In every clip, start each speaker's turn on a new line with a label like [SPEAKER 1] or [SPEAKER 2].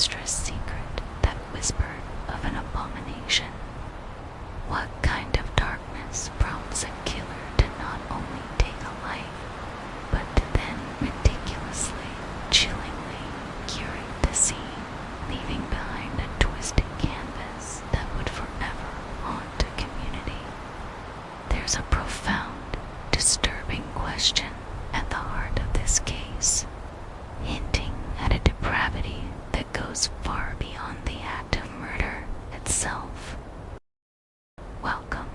[SPEAKER 1] monstrous secret that whispered of an abomination. What kind of darkness prompts a killer to not only take a life, but to then meticulously, chillingly curate the scene, leaving behind a twisted canvas that would forever haunt a community? There's a profound, disturbing question at the heart of this case, hinting at a depravity that goes far beyond the act of murder itself. Welcome,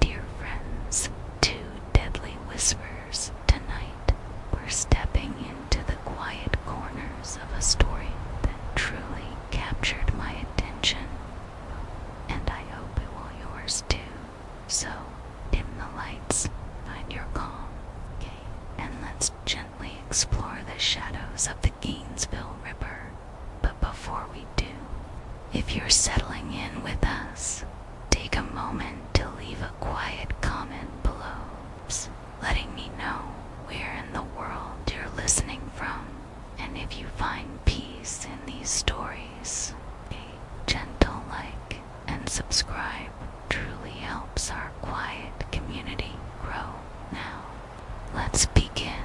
[SPEAKER 1] dear friends, to Deadly Whispers. Tonight, we're stepping into the quiet corners of a story that truly captured my attention, and I hope it will yours too. So, dim the lights, find your calm, okay, and let's gently explore the shadows of the Gainesville Ripper. But before we do, if you're settling in with us, take a moment to leave a quiet comment below, letting me know where in the world you're listening from, and if you find peace in these stories. A gentle like and subscribe truly helps our quiet community grow. Now, let's begin.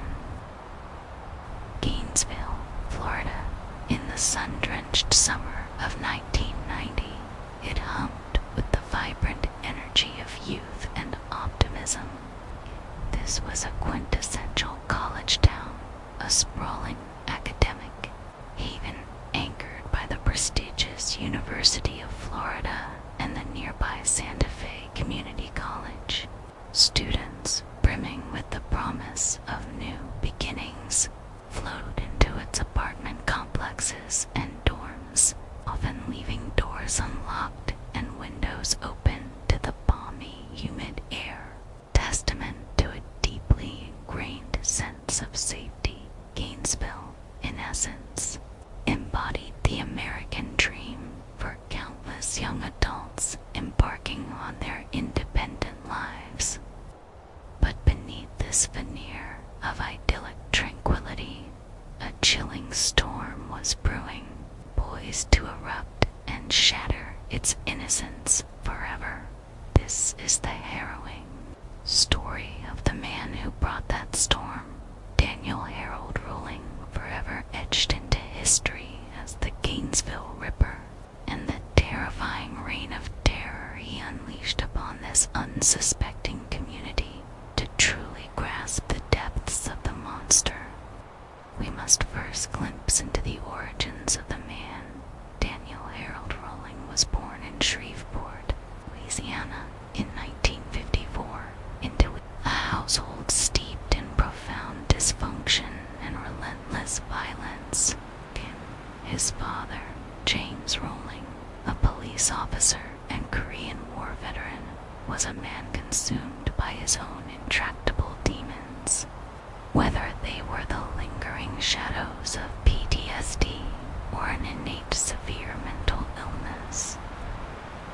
[SPEAKER 1] Gainesville, Florida, in the sun-drenched summer of 1990, it hummed with the vibrant energy of youth and optimism. This was a quintessential college town, a sprawling academic haven anchored by the prestigious University of Florida and the nearby Santa Fe Community College. Students, brimming with the promise of new beginnings, flowed into its apartment complexes and dorms, often leaving doors unlocked and windows open to the balmy, humid air. Testament to a deeply ingrained sense of safety, Gainesville, in essence, embodied the American dream for countless young adults embarking on their independent lives. But beneath this veneer of idyllic tranquility, a chilling storm was brewing, poised to erupt and shatter its innocence forever. This is the harrowing story of the man who brought that storm, Daniel Harold Rowling, forever etched into history as the Gainesville Ripper, and the terrifying reign of terror he unleashed upon this unsuspecting community. To truly grasp the depths of the monster, we must first glimpse into the origins of the man. Daniel Harold Rowling was born in Shreveport, Louisiana, in 1954, into a household steeped in profound dysfunction and relentless violence. His father, James Rowling, a police officer and Korean War veteran, was a man consumed by his own intractable demons. Whether they were the lingering shadows of PTSD or an innate severe mental illness,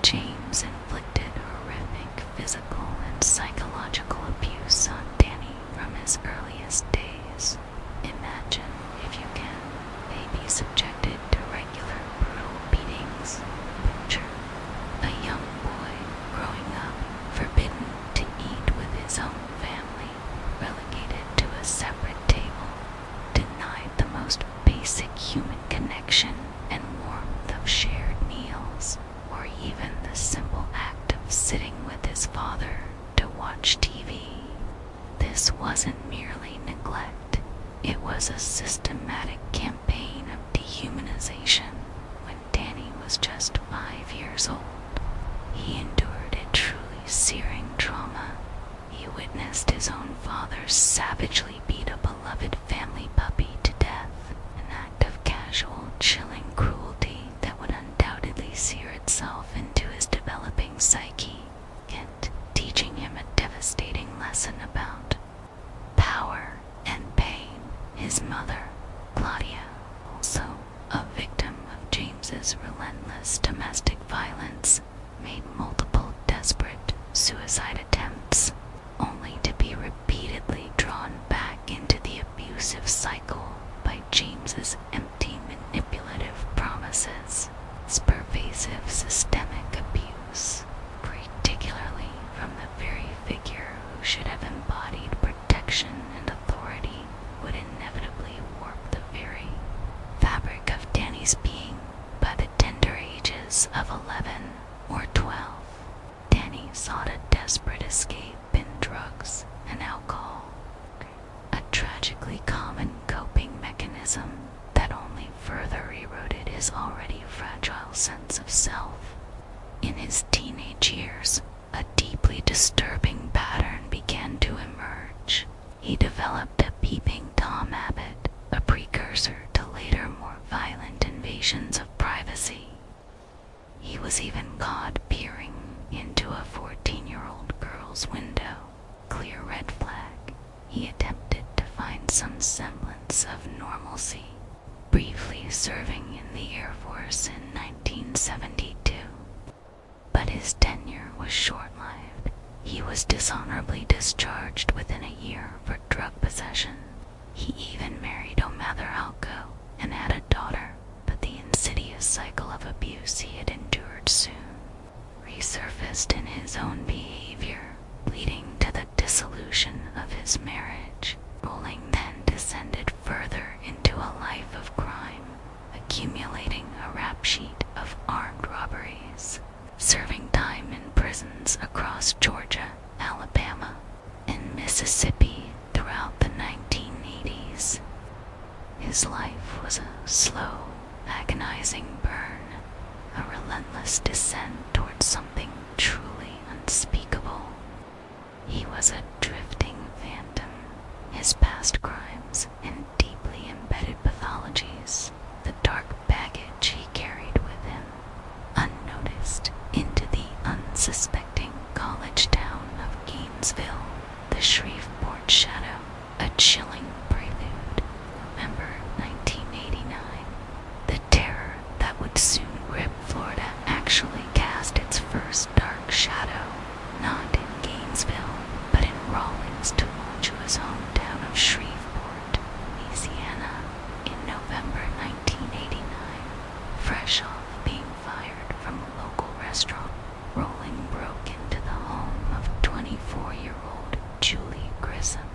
[SPEAKER 1] James inflicted horrific physical and psychological abuse on Danny from his earliest days. Imagine, if you can, they be subjected to regular brutal beatings. Picture a young boy growing up forbidden to eat with his own family, relegated to a separate table, denied the most basic human connection and warmth of shared meals, or even the simple act of sitting with his father to watch TV. This wasn't merely neglect, it was a systematic campaign of dehumanization. When Danny was just 5 years old, he endured a truly searing trauma. He witnessed his own father savagely beat a beloved family puppy to death, an act of casual, chilling cruelty that would undoubtedly sear itself into his developing psyche, and teaching him a devastating lesson about power and pain. His mother, Claudia, also a victim of James's relentless domestic violence, made multiple desperate suicide attempts, only to be repeatedly drawn back into the abusive cycle by James's empty, manipulative promises. ages of 11 or 12, Danny sought a desperate escape in drugs and alcohol, a tragically common coping mechanism that only further eroded his already fragile sense of self. In his teenage years, a deeply disturbing pattern began to emerge. He developed a peeping Tom habit, a precursor to later more violent invasions of privacy. He was even caught peering into a 14-year-old girl's window. Clear red flag. He attempted to find some semblance of normalcy, briefly serving in the Air Force in 1972. But his tenure was short-lived. He was dishonorably discharged within a year for drug possession. He even married Omather Halko and had a daughter, but the insidious cycle of abuse he had endured soon resurfaced in his own behavior, leading to the dissolution of his marriage. Rolling then descended further into a life of crime, accumulating a rap sheet of armed robberies, serving time in prisons across Georgia, Alabama, and Mississippi throughout the 1980s. His life was a slow, agonizing burn, a relentless descent towards something truly unspeakable. He was a drifting phantom, his past crimes and deeply embedded pathologies, the dark baggage he carried with him, unnoticed, into the unsuspecting college town of Gainesville, the Shreveport shadow, a chilling prelude. Remember 1989? The terror that would soon grip Florida actually cast its first dark shadow, not in Gainesville, but in Rawlings' tumultuous hometown of Shreveport, Louisiana, in November 1989. Fresh off being fired from a local restaurant, Rolling broke into the home of 24-year-old Julie Grissom.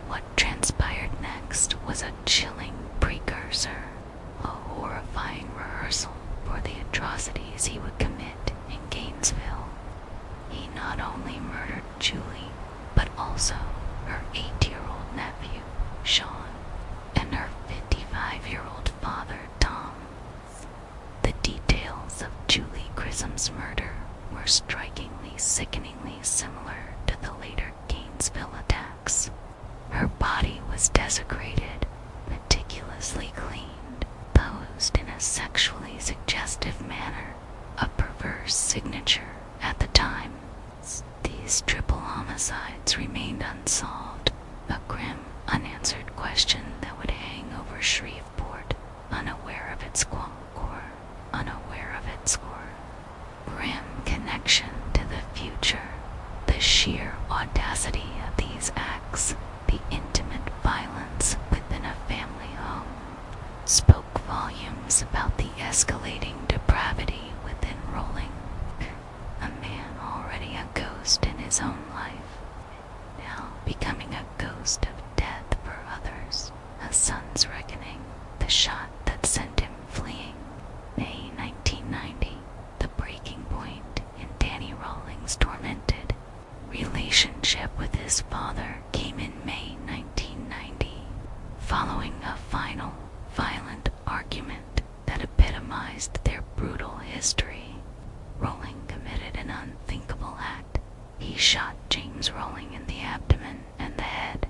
[SPEAKER 1] What transpired next was a chilling precursor, a horrifying rehearsal for the atrocities he would commit in Gainesville. He not only murdered Julie, but also her 8-year-old nephew, Sean, and her 55-year-old father, Tom. The details of Julie Grissom's murder were strikingly, sickeningly similar to the later Gainesville attacks. Her body was desecrated, meticulously cleaned, posed in a sexually suggestive manner, a perverse signature at the time. These triple homicides remained unsolved, a grim, unanswered question that would hang over Shreveport, unaware of its core. Grim connection to the future, the sheer audacity of these acts, the intimate violence within a family home, spoke volumes about the escalating depravity within Rolling. A man already a ghost in his own life, now becoming a ghost of death for others, a son's reckoning, the shot that sent him fleeing. May 1990, the breaking point in Danny Rawlings' tormented relationship with his father came in May 1990, following a final, violent argument that epitomized their brutal history. Rolling committed an unthinkable act. He shot James Rolling in the abdomen and the head.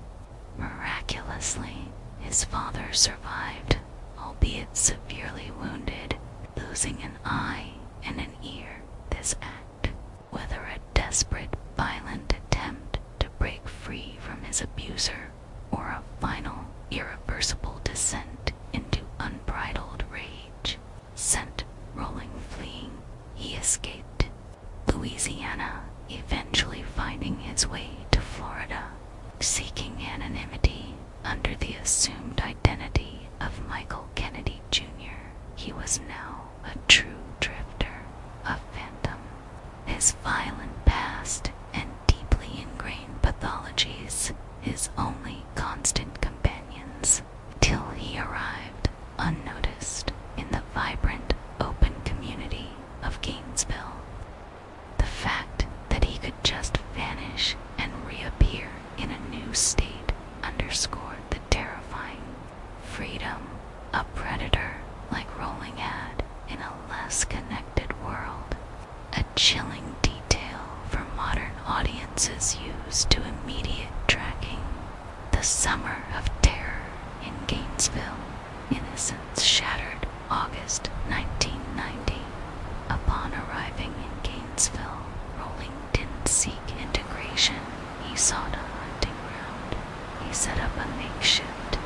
[SPEAKER 1] Miraculously, his father survived, albeit severely wounded, losing an eye and an ear. This act, whether a desperate, violent attempt to break free from his abuser or a final, irreversible descent into unbridled rage, sent Rolling fleeing. He escaped Louisiana, eventually finding his way to Florida, seeking anonymity under the assumed identity of Michael Kennedy Jr. He was now a true drifter, a phantom. His violent past and deeply ingrained pathologies, his only constant companions, till he arrived, unnoticed, in the vibrant, open community disconnected world, a chilling detail for modern audiences used to immediate tracking. The Summer of Terror in Gainesville, innocence shattered, August 1990. Upon arriving in Gainesville, Rowling didn't seek integration, he sought a hunting ground. He set up a makeshift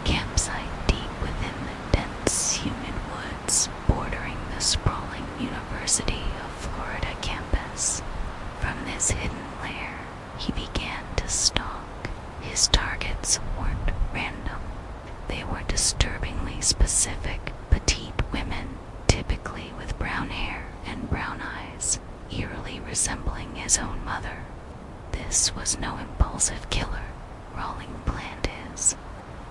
[SPEAKER 1] campsite deep within the dense, humid woods bordering the sprawling University of Florida campus. From this hidden lair, he began to stalk. His targets weren't random. They were disturbingly specific, petite women, typically with brown hair and brown eyes, eerily resembling his own mother. This was no impulsive killer. Rowling planned his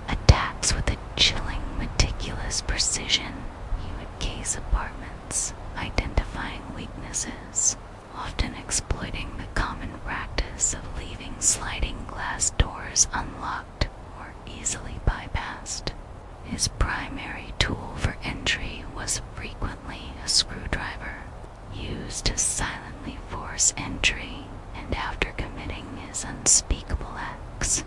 [SPEAKER 1] attacks with a chilling, meticulous precision. He would case apartments, identifying weaknesses, often exploiting the common practice of leaving sliding glass doors unlocked or easily bypassed. His primary tool for entry was frequently a screwdriver, used to silently force entry, and after committing his unspeakable acts,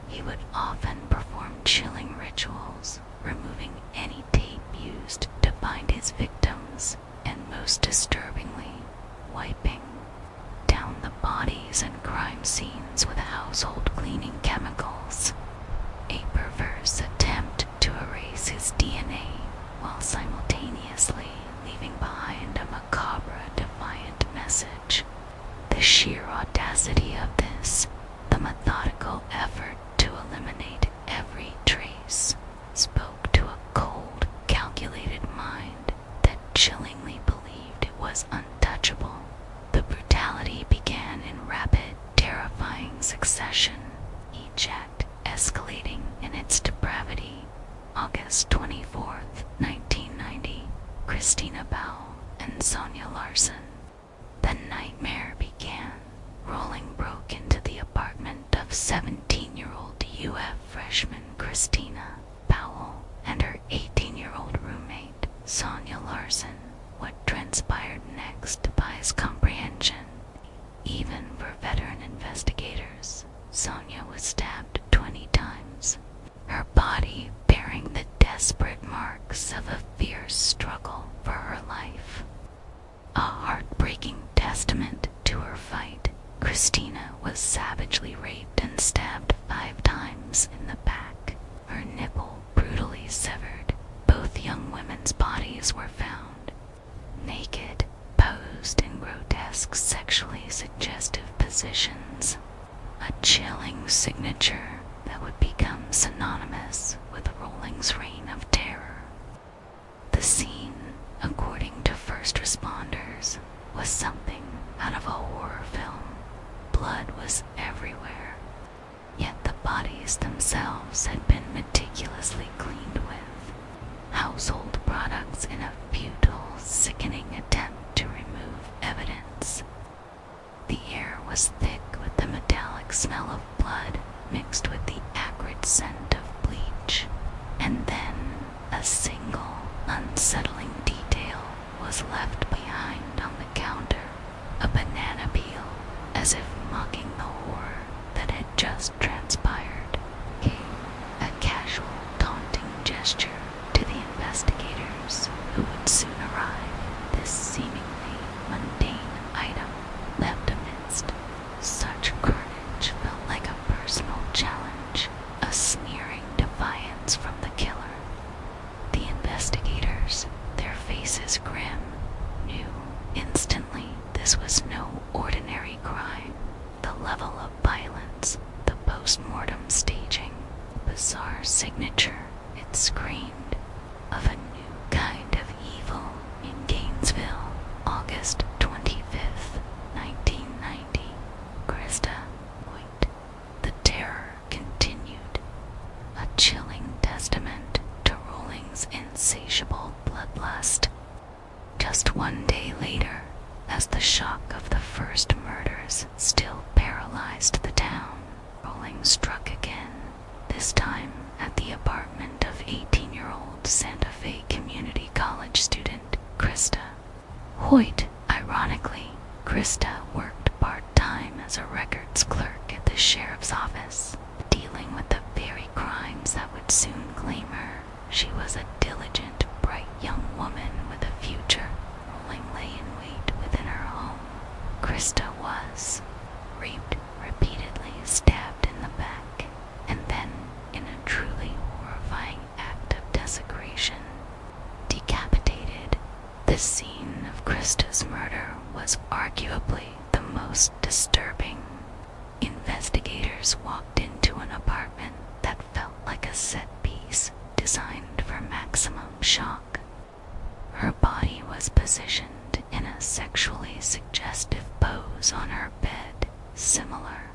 [SPEAKER 1] he would often perform chilling rituals, removing any tape used to bind his victims, and most disturbingly, wiping down the bodies and crime scenes with household cleaning chemicals. A perverse attempt to erase his DNA while simultaneously leaving behind a macabre, defiant message. The sheer audacity of this, the methodical effort to eliminate every trace, spoke to a cold, calculated mind that chillingly believed it was untouchable. The brutality began in rapid, terrifying succession, each act escalating in its depravity. August 24th, 1990, Christina Powell and Sonia Larson. The nightmare began. Rowling broke into the apartment of 17-year-old UF freshman Christina Powell and her 18-year-old roommate, Sonia Larson. What transpired next defies comprehension. Even for veteran investigators, Sonia was stabbed 20 times, her body bearing the desperate marks of a fierce struggle for her life. A heartbreaking testament to her fight, Christina was savagely raped and stabbed 5 times in the back, her nipple brutally severed. Both young women's bodies were found, naked, posed in grotesque, sexually suggestive positions, a chilling signature that would become synonymous with Rowling's reign of terror. The scene, according to first responders, was something out of a horror film. Blood was everywhere, yet the bodies themselves had been meticulously cleaned with household products in a futile, sickening attempt to remove evidence. The air was thick with the metallic smell of blood mixed with the acrid scent of bleach, and then a single, unsettling detail was left behind on the counter, a banana peel, as if mocking the horror that had just transpired. A casual, taunting gesture to the investigators who would soon arrive. This seemingly mundane item left amidst such carnage felt like a personal challenge, a sneering defiance from the killer. The investigators, their faces grim, knew instantly this was no ordinary crime. The level of violence, the post-mortem staging, bizarre signature, it screamed of a new kind of evil. In Gainesville, August 25th, 1990. Krista, wait. The terror continued, a chilling testament to Rowling's insatiable bloodlust. Just one day later, as the shock of the first murders still paralyzed the town, Rowling struck again, this time at the apartment of 18-year-old Santa Fe Community College student Quite ironically, Krista worked part-time as a records clerk at the sheriff's office, dealing with the very crimes that would soon claim her. She was a diligent, bright young woman with a future, rolling lay in wait within her home. Krista was raped repeatedly, stabbed in the back, and then, in a truly horrifying act of desecration, decapitated. The scene of Krista's murder was arguably the most disturbing. Investigators walked into an apartment that felt like a set piece designed for maximum shock. Her body was positioned in a sexually suggestive pose on her bed, similar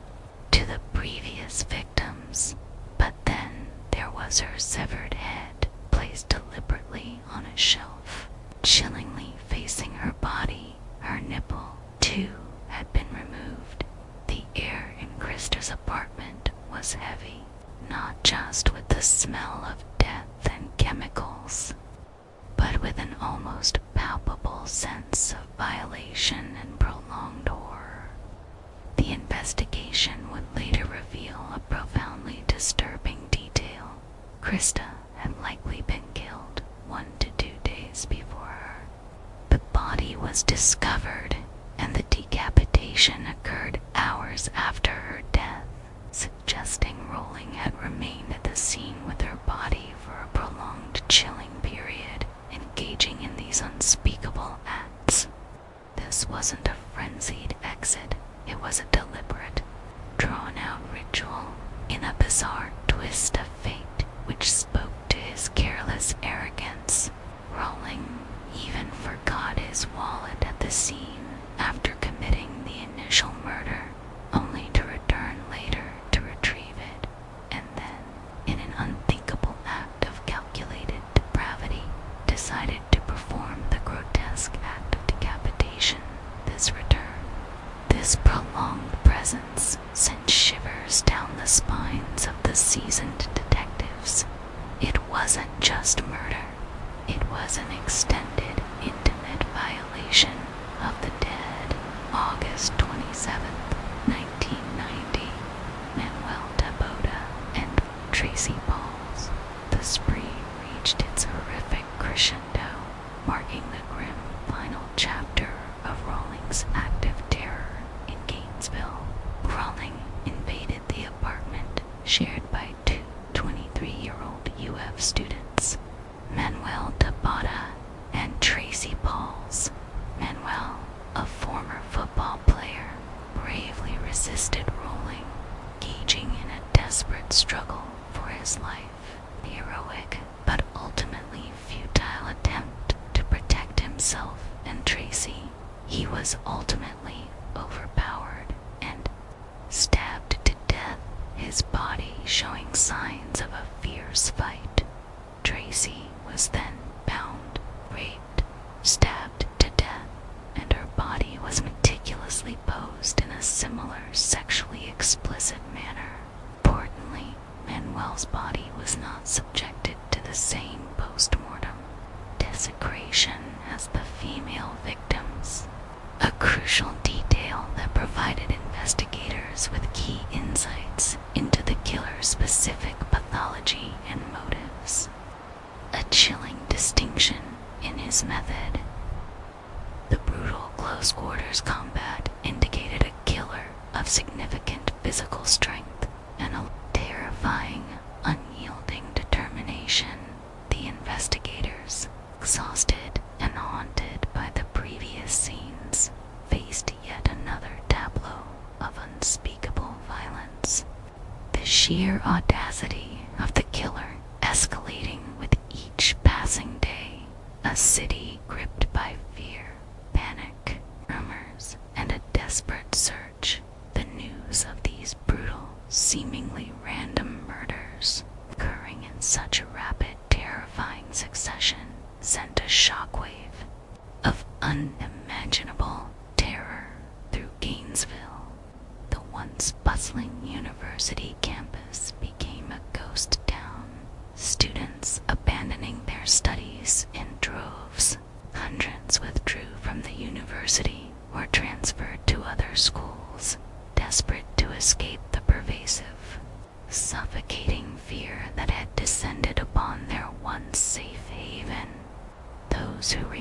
[SPEAKER 1] to the previous victims, but then there was her severed head placed deliberately on a shelf, chillingly facing her body. Her nipple, too, had been removed. The air in Krista's apartment was heavy, not just with the smell of death and chemicals, but with an almost palpable sense of violation and prolonged horror. The investigation would later reveal a profoundly disturbing detail. Krista had likely been killed 1 to 2 days before her. The body was discovered, and the decapitation occurred hours after her death, suggesting Rowling had remained at the scene with her body for a prolonged chilling period, engaging in these unspeakable acts. This wasn't a frenzied exit, it was a deliberate, drawn-out ritual in a bizarre twist of fate which spoke to his careless arrogance. Rowling even forgot his wallet at the scene after committing the initial murder, only to return later to retrieve it, and then, in an unthinkable act of calculated depravity, decided to perform the grotesque act of decapitation. This prolonged presence sent shivers down the spines of the seasoned detectives. It wasn't just murder. It was an extended, intimate violation of the dead. August 27th, 1990. Manuel Taboada and Tracy Pauls. The spree reached its horrific crescendo, marking the grim final chapter of Rowling's active terror in Gainesville. Rowling invaded the apartment shared by two 23-year-old UF students, Manuel Taboada and Tracy Pauls. Manuel, a former football player, bravely resisted Rowling, engaging in a desperate struggle for his life. Heroic, but ultimately futile attempt to protect himself and Tracy. He was ultimately overpowered and stabbed to death, his body showing signs of a fierce fight. Tracy was then bound, raped, stabbed to death, and her body was meticulously posed in a similar sexually explicit manner. Importantly, Manuel's body was not subjected to the same post-mortem desecration as the female victims, a crucial detail that provided investigators with key insights into the killer's specific pathology and motives. A chilling distinction in his method. The brutal close-quarters combat indicated a killer of significant physical strength and a terrifying, unyielding determination. The investigators, exhausted and haunted by the previous scenes, faced yet another tableau of unspeakable violence. The sheer audacity of the killer escalating with each passing day, a city gripped by fear, panic, rumors, and a desperate search. The news of these brutal, seemingly random murders, occurring in such a rapid, terrifying succession, sent a shockwave of unimaginable terror through Gainesville. The once bustling university campus became a ghost town, students abandoning their studies in droves. Hundreds withdrew from the university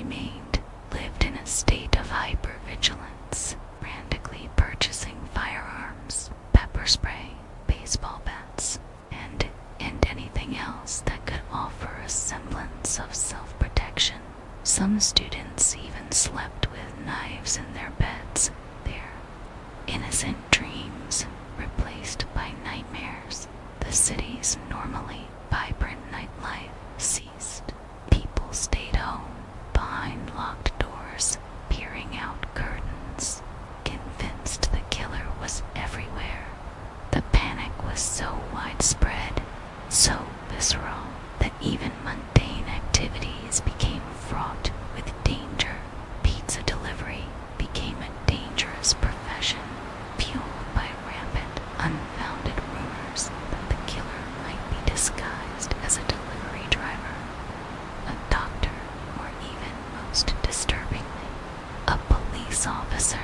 [SPEAKER 1] remained, lived in a state of hypervigilance, frantically purchasing firearms, pepper spray, baseball bats, and anything else that could offer a semblance of self-protection. Some students even slept with knives in their beds, their innocent dreams replaced by nightmares. The city's normally vibrant nightlife ceased. People stayed home, behind locked doors, peering out curtains, convinced the killer was everywhere. The panic was so widespread, so visceral, that even mundane activities became fraught with danger. Pizza delivery became a dangerous profession, fueled by rampant, unfounded rumors that the killer might be disguised as a delivery driver, a doctor, or even, most disturbingly, a police officer.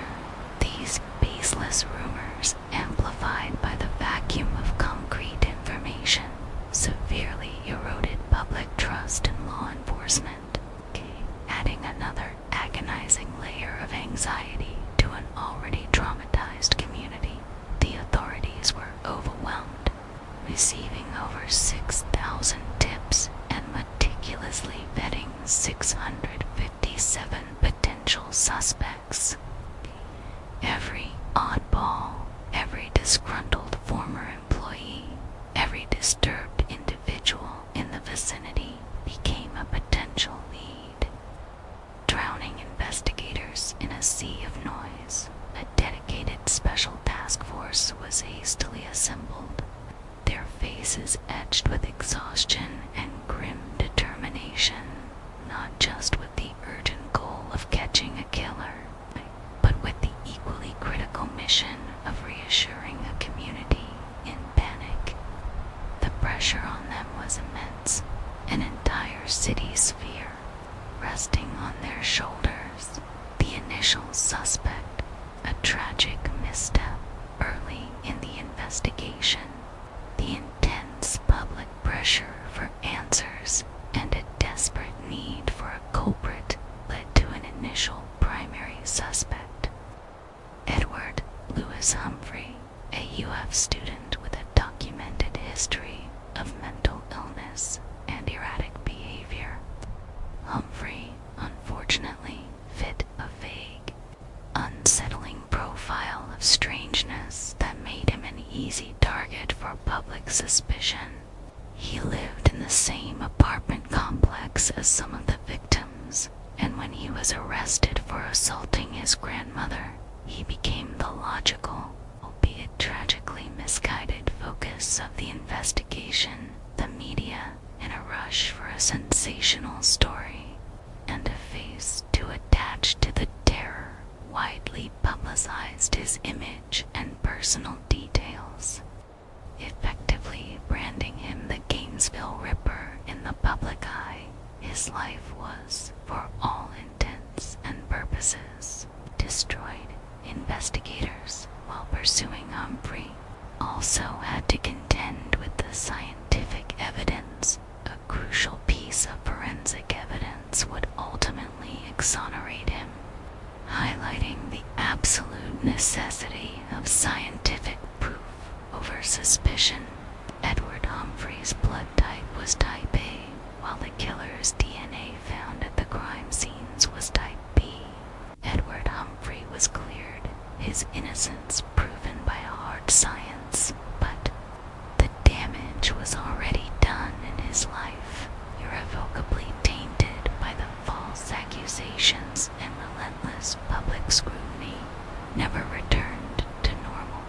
[SPEAKER 1] These baseless rumors, amplified by the vacuum of concrete information, severely eroded public trust in law enforcement, adding another agonizing layer of anxiety to an already traumatized community. The authorities were overwhelmed, receiving over 6,000 tips and meticulously vetting 657 potential suspects. Every oddball, every disgruntled former employee, every disturbed individual in the vicinity became a potential lead. Drowning investigators in a sea of noise, a dedicated special task force was hastily assembled, their faces etched with exhaustion and grim determination, not just with the urgent goal of catching a killer, but with the equally critical mission of reassuring a community in panic. The pressure on them was immense, an entire city sphere resting on their shoulders. The initial suspect, a tragic misstep early in the investigation, the intense public pressure for answers, and a desperate need for a culprit led to an initial primary suspect. Edward Lewis Humphrey, a UF student with a documented history of mental illness and erratic behavior. Humphrey, unfortunately, fit a vague, unsettling profile of strangeness that made him an easy target for public suspicion. He lived in the same apartment complex as some of the victims, and when he was arrested for assaulting his grandmother, he became the logical, albeit tragically misguided focus of the investigation. The media, in a rush for a sensational story and a face to attach to the terror, widely publicized his image and personal details, effectively branding him the Gainesville Ripper in the public eye. His life was, for all intents and purposes, destroyed. Investigators, while pursuing Humphrey, also had to contend with the scientific evidence. A crucial piece of forensic evidence would ultimately exonerate him, highlighting the absolute necessity of scientific proof over suspicion. Edward Humphrey's blood type was type A, while the killer's DNA found at the crime scenes was type B. Edward Humphrey was cleared, his innocence proven by hard science, but the damage was already done in his life, irrevocably tainted by the false accusations and relentless public scrutiny, never returned to normal.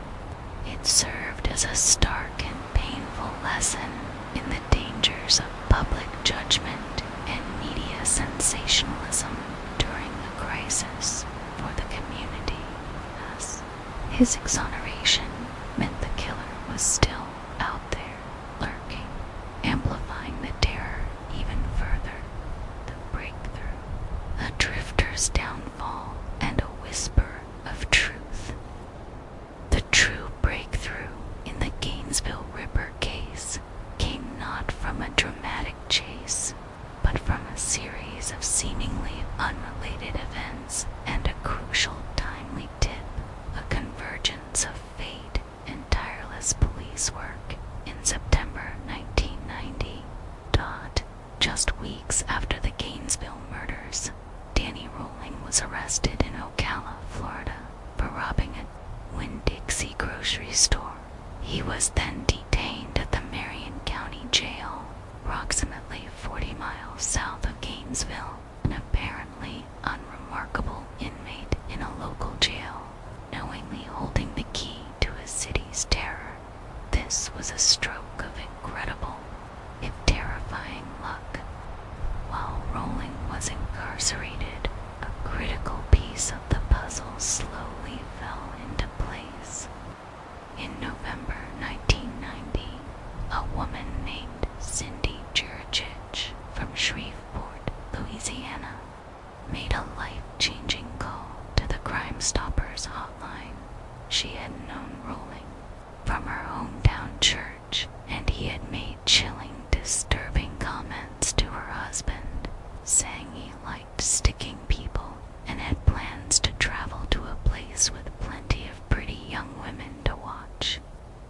[SPEAKER 1] It served as a stark and painful lesson in the dangers of public judgment and media sensationalism during the crisis for the community. Thus, his exoneration meant the killer was still out there, lurking, amplifying the terror even further. The breakthrough, a drifter's downfall, and a whisper of truth. The true breakthrough in the Gainesville Ripper case came not from a dramatic chase, but from a series of seemingly unrelated events, and a crucial timely tip, a convergence of fate and tireless police work. In September 1990, just weeks after the Gainesville murders, Danny Rolling was arrested in Ocala, Florida, for robbing a Winn-Dixie grocery store. He was then detained at the Marion County Jail, approximately 40 miles south of Gainesville, an apparently unremarkable inmate in a local jail, knowingly holding the key to a city's terror. This was a stroke of incredible, if terrifying, luck. While Rolling was incarcerated, a critical piece of the puzzle slowly fell into place. In November 1990, a woman named Cindy Juricic from Shreveport, Louisiana, made a life-changing call to the Crime Stoppers hotline. She had known Rolling from her hometown church, and he had made chilling, disturbing comments to her husband, saying he liked sticking people and had plans to travel to a place with plenty of pretty young women to watch.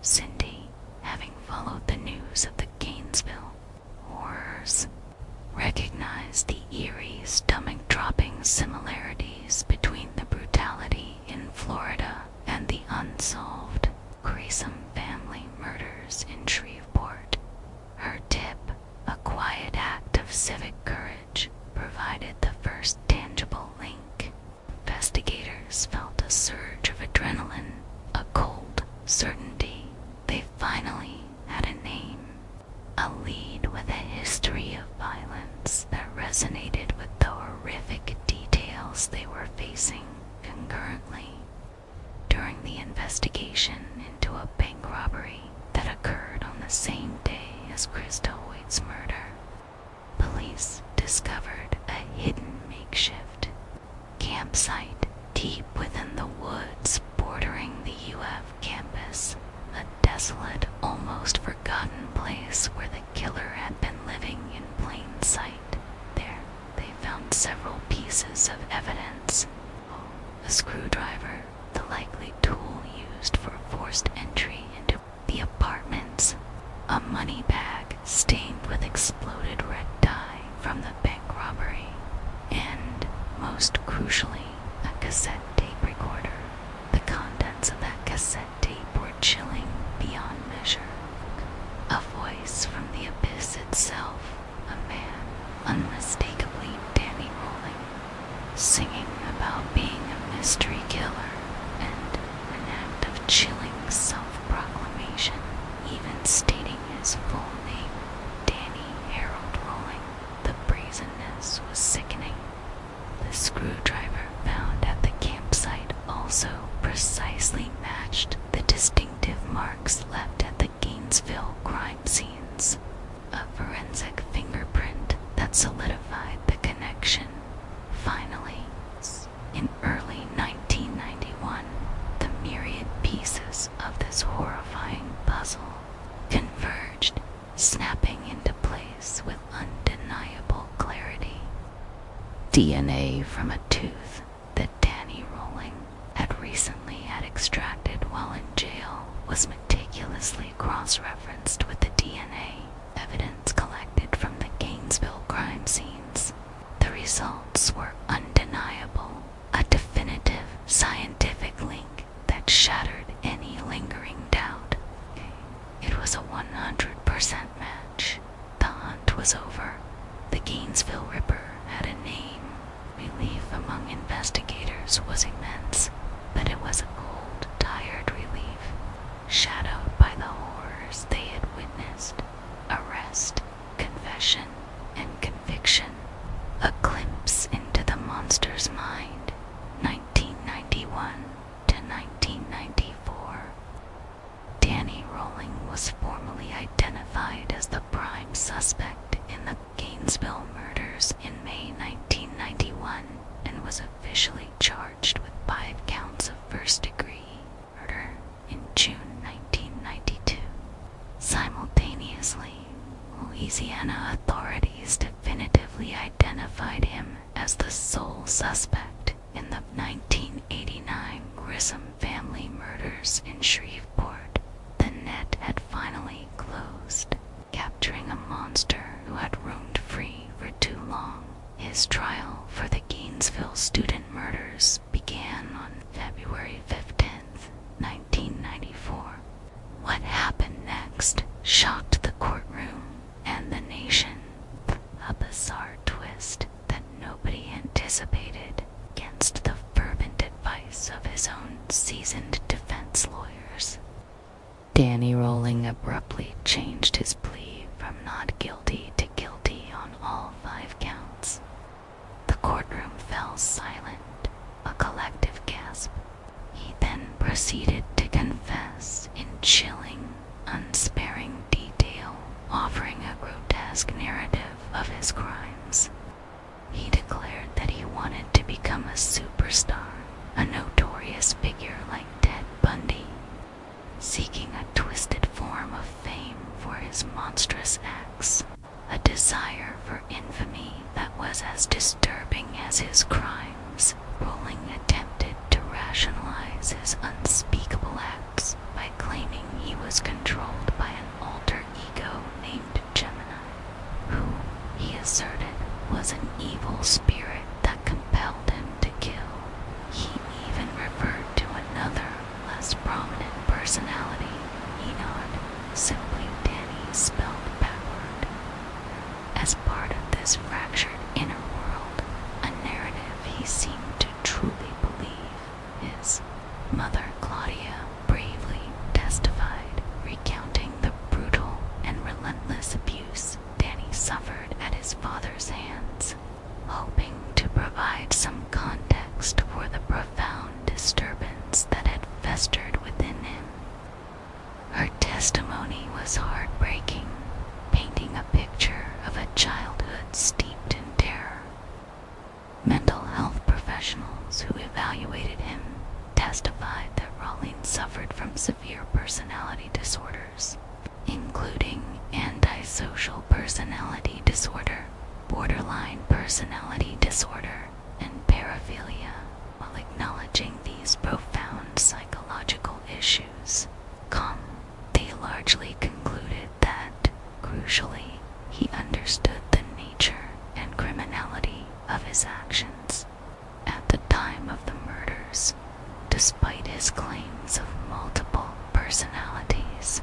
[SPEAKER 1] Cindy, having followed the news of the Gainesville horrors, recognized the eerie, stomach-dropping similarities between the brutality in Florida and the unsolved Grayson family murders in Shreveport. Her tip, a quiet act of civic courage, provided the first tangible link. Investigators felt a surge of adrenaline, a cold certainty. They finally had a name, a lead with a history of violence that resonated with the horrific details they were facing concurrently. During the investigation into a bank robbery that occurred on the same day as Krista Hoyt's murder, police discovered a hidden makeshift campsite deep within the woods bordering the UF campus, a desolate, almost forgotten place where the killer had been living in plain sight. There, they found several pieces of evidence: a screwdriver, the likely tool used for forced entry into the apartments, a money bag stained with exploded red dye from the bank robbery, and, most crucially, a cassette tape recorder. The contents of that cassette tape were chilling beyond measure. A voice from the abyss itself, a man, unmistakably Danny Rolling, singing about being a mystery killer and an act of chilling self-proclamation, even stating his full name, Danny Harold Rolling. The brazenness was sickening. The screwdriver found at the campsite also precisely matched the distinctive marks left at the Gainesville crime scenes, a forensic fingerprint that solidified the connection. Finally, in early 1991, the myriad pieces of this horrifying puzzle converged, snapping into place with undeniable clarity. DNA from a tooth that Danny Rolling had recently had extracted while in jail was meticulously cross-referenced with the DNA evidence collected from the Gainesville crime scenes. The results were undeniable, a definitive scientific link that shattered any lingering doubt. It was a 100% match. The hunt was over. The Gainesville Ripper had a name. Relief among investigators was immense, but it was a cold, tired relief, shadowed by the horrors they had witnessed: arrest, confession, and conviction. A glimpse into the monster's mind, 1991 to 1994. Danny Rolling was formally identified as the prime suspect in the Gainesville murders in May 1991 and was officially charged with 5 counts of first-degree murder in June 1992. Simultaneously, Louisiana authorities definitively identified him as the sole sole suspect in the 1989 grissom family murders in Shreveport, the net had finally closed, capturing a monster who had roamed free for too long. His trial for the Gainesville student murders began on February 15th, 1994. What happened next shocked the courtroom and the nation. A bizarre twist that nobody anticipated against the fervent advice of his own seasoned defense lawyers. Danny Rolling abruptly changed his plea from not guilty to guilty on all 5 counts. The courtroom fell silent, a collective gasp. He then proceeded to confess in chilling, unsparing detail, offering a grotesque narrative of his crimes. He declared that he wanted to become a superstar, a notorious figure like Ted Bundy, seeking a twisted form of fame for his monstrous acts, a desire for infamy that was as disturbing as his crimes. Rolling attempted to rationalize his unspeakable acts by claiming he was controlled by an alter ego named Gemini, who, he asserted, was an evil spirit that compelled him to kill. He even referred to another, less prominent personality, Enoch, simply Danny spelled backward. As part of this fractured inner world, a narrative he seemed to truly believe, his mother Claudia bravely testified, recounting the brutal and relentless abuse Danny suffered at his father's hands, hoping to provide some context for the profound disturbance that had festered within him. Her testimony was heartbreaking, painting a picture of a childhood steeped in terror. Mental health professionals who evaluated him testified that Rawlings suffered from severe personality disorders, including antisocial personality disorder, borderline personality disorder, and paraphilia. While acknowledging these profound psychological issues, they largely concluded that, crucially, he understood the nature and criminality of his actions. At the time of the murders, despite his claims of multiple personalities,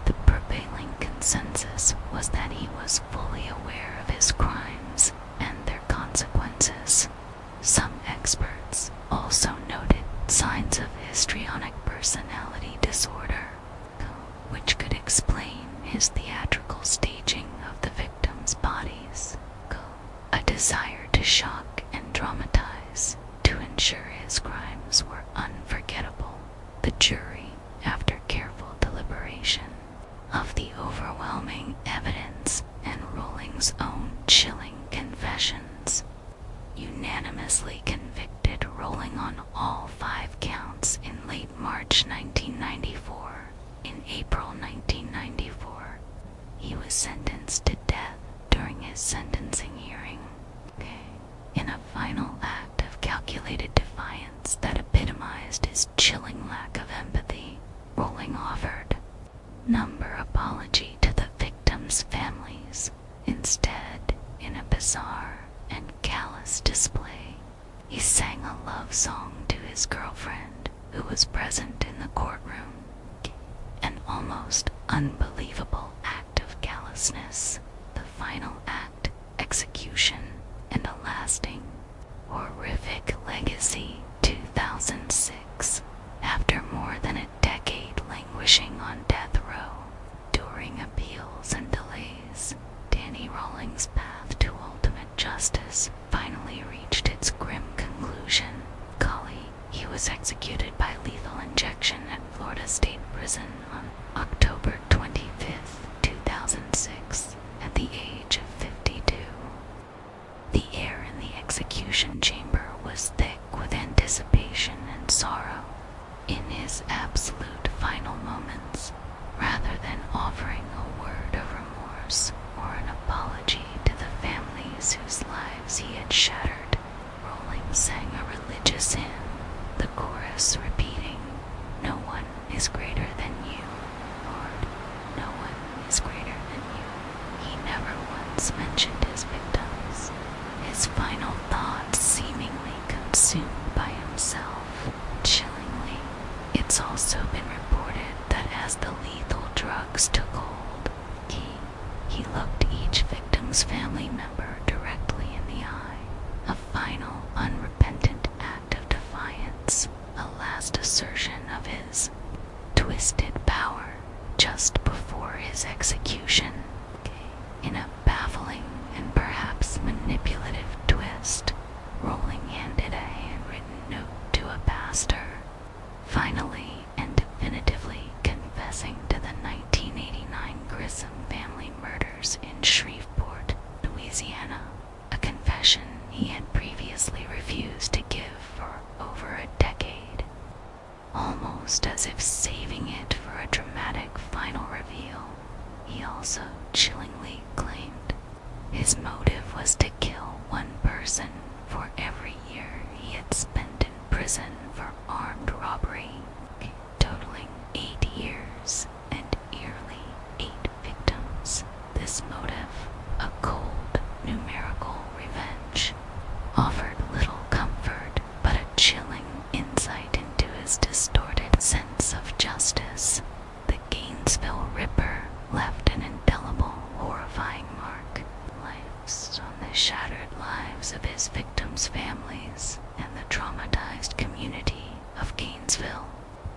[SPEAKER 1] the prevailing consensus was that he was fully aware of his crimes and their consequences. Some experts also noted signs of histrionic personality disorder, which could explain his theatrical staging of the victims' bodies, a desire to shock and dramatize to ensure his crimes were unforgettable. The jury, after careful deliberation of the overwhelming evidence and Rawlings' own chilling confessions, unanimously convicted Rawlings on all 5 counts in late March 1994. In April 1994, he was sentenced to death during his sentencing hearing. In a final act of calculated defiance that epitomized his chilling lack of empathy, Rawlings offered number apology to the victims' families. Instead, in a bizarre and callous display, he sang a love song to his girlfriend, who was present in the courtroom. An almost unbelievable act of callousness. The final act, Accusation, and a lasting, horrific legacy. 2006. After more than a decade languishing on death row, during appeals and delays, Danny Rawlings' path to ultimate justice finally reached its grim conclusion. He was executed by lethal injection at Florida State Prison on October 25th, 2006, at the age of 52. The air in the execution chamber was thick with anticipation and sorrow. In his absolute final moments, rather than offering a word of remorse or an apology to the families whose lives he had shattered, final unrepentant act of defiance, a last assertion of his twisted power just before his execution. In a baffling and perhaps manipulative twist, Rowling handed a handwritten note to a pastor, finally and definitively confessing to the 1989 Grissom family murders in Shreveport, Louisiana, a confession he had previously refused to give for over a decade, almost as if saving it for a dramatic final reveal. He also chillingly claimed his motive was to kill one person for every year he had spent in prison for armed robbery, totaling 8 years and yearly 8 victims. This motive, a cold, numerical revenge, offered little comfort but a chilling insight into his distorted sense of justice. The Gainesville Ripper left an indelible, horrifying mark, lives on the shattered lives of his victims' families and the traumatized community of Gainesville,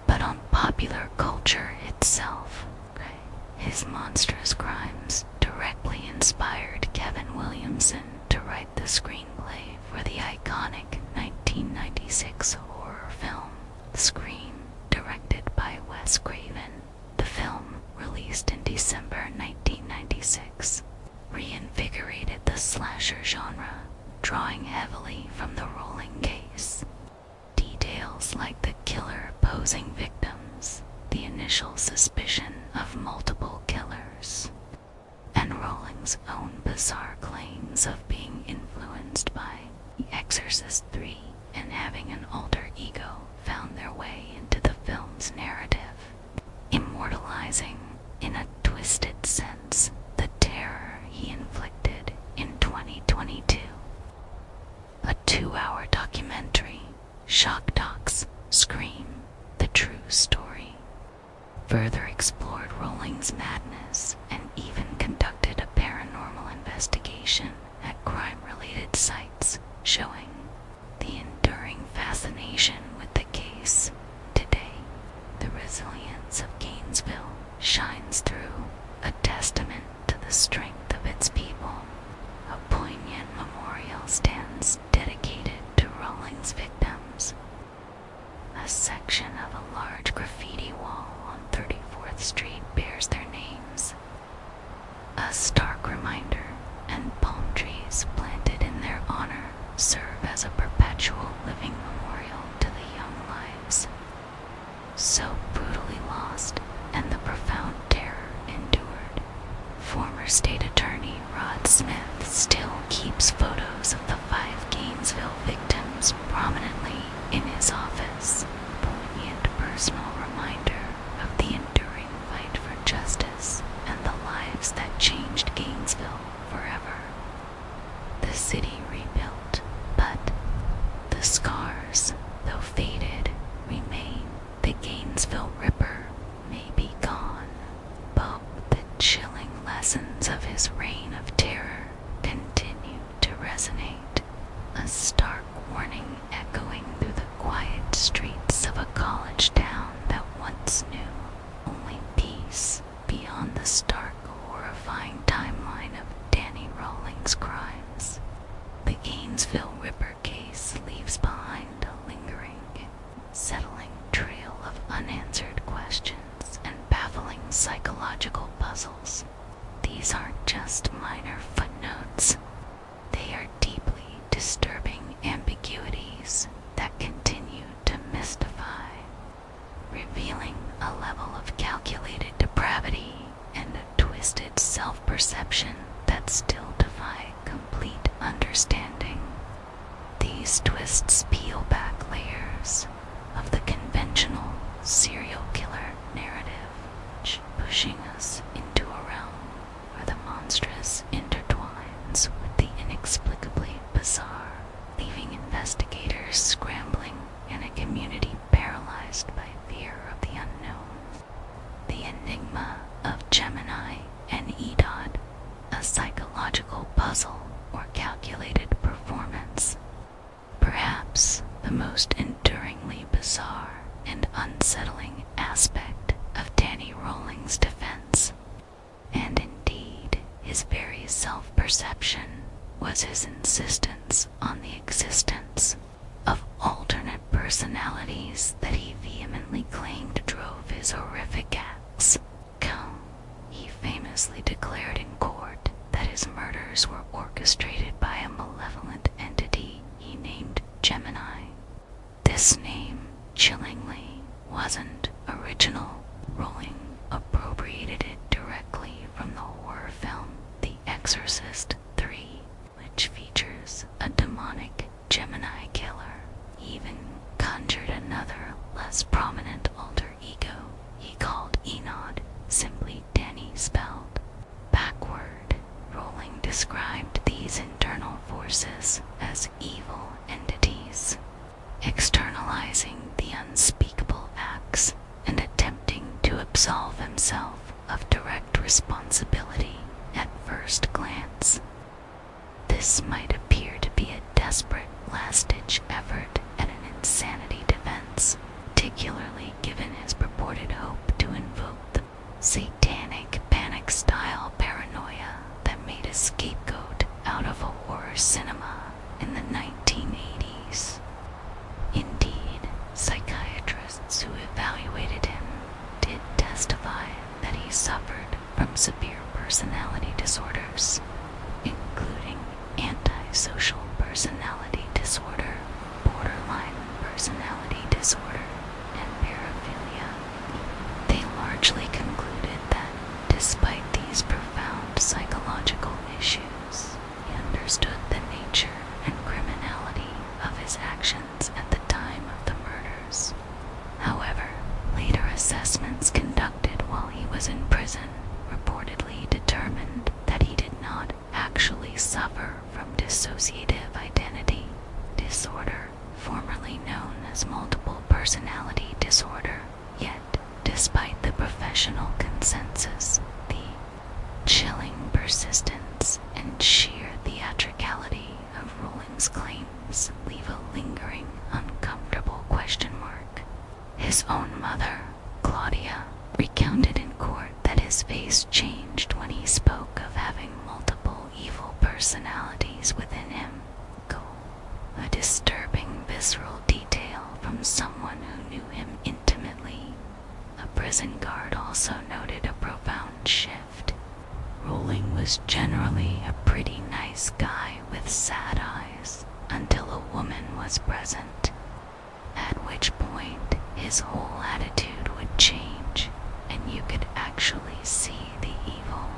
[SPEAKER 1] but on popular culture itself. His monstrous crimes directly inspired Kevin Williamson to write the screenplay for the iconic 1996 horror film Scream, directed by Wes Craven. The film, released in December 1996, reinvigorated the slasher genre, drawing heavily from the Rowling case. Details like the killer posing victims, the initial suspicion of multiple killers, and Rowling's own bizarre claims of being influenced by The Exorcist III and having an alter ego found their way into the film's narrative, immortalizing, in a twisted sense, the terror he inflicted in 2022. A 2-hour documentary, Shock Docs Scream, The True Story, further explored Rowling's madness and even conducted a paranormal investigation at crime-related sites, showing the enduring fascination with the case. Today, the resilience of Gainesville shines through, a testament to the strength of its people. A poignant memorial stands dedicated to Rowling's victims. A section of a large graffiti wall on 34th Street bears their names, a stark reminder, and palm trees planted in their honor serve as a perpetual living memorial to the young lives so brutally lost and the profound terror endured. Former state attorney Rod Smith still keeps photos of the 5 Gainesville victims prominently in his office, a poignant personal reminder of the enduring fight for justice and the lives that changed Gainesville forever. The city rebuilt, but the scars, though faded, remain. The Gainesville Ripper may be gone, but the chilling lessons of his reign of terror continue to resonate, a stark warning echoing through the quiet streets of a college town that once knew only peace beyond the stark, horrifying timeline of Danny Rowling's crimes. The Gainesville Ripper case leaves behind a lingering, settling trail of unanswered questions and baffling psychological puzzles. These aren't just minor footnotes. They are deeply disturbing ambiguities that continue to mystify, revealing a level of calculated depravity and a twisted self-perception that still defy complete understanding. These twists peel back layers of the conventional serial killer narrative, pushing us into a realm where the monstrous intertwines with the inexplicably bizarre, leaving investigators scrambling and a community paralyzed by fear of the unknown. The enigma of Gemini and a psychological puzzle or calculated performance. most enduringly bizarre and unsettling aspect of Danny Rowling's defense. And indeed, his very self-perception was his insistence on the existence of alternate personalities that he vehemently claimed drove his horrific acts. He famously declared in court that his murders were orchestrated by a malevolent entity he named Gemini. This name, chillingly, wasn't original. Rowling appropriated it directly from the horror film The Exorcist 3, which features a demonic Gemini killer. He even conjured another, less prominent alter ego he called Enod, simply Danny spelled backward. Rowling described these internal forces as evil entities, externalizing the unspeakable acts and attempting to absolve himself of direct responsibility at first glance. This might appear to be a desperate last-ditch effort at an insanity defense, particularly given his purported hope to invoke the satanic panic-style paranoia that made a scapegoat out of a horror cinema in the 1980s. Indeed, psychiatrists who evaluated him did testify that he suffered from severe personality disorders, including antisocial personality disorder, borderline personality disorder, and paraphilia. They largely concluded that, despite these profound psychological issues, he understood the nature and criminality of his actions at the time of the murders. However, later assessments conducted while he was in prison reportedly determined that he did not actually suffer from dissociative identity disorder, formerly known as multiple personality disorder. Yet, despite the professional consensus, the chilling persistence and sheer theatricality of Rowling's claims leave a lingering, uncomfortable question mark. His own mother, Claudia, recounted in court that his face changed when he spoke of having multiple evil personalities within him. A disturbing, visceral detail from someone who knew him intimately. A prison guard also noted a profound shift. Rowling was generally a pretty nice guy with sad eyes until a woman was present, at which point his whole attitude would change and you could actually see the evil.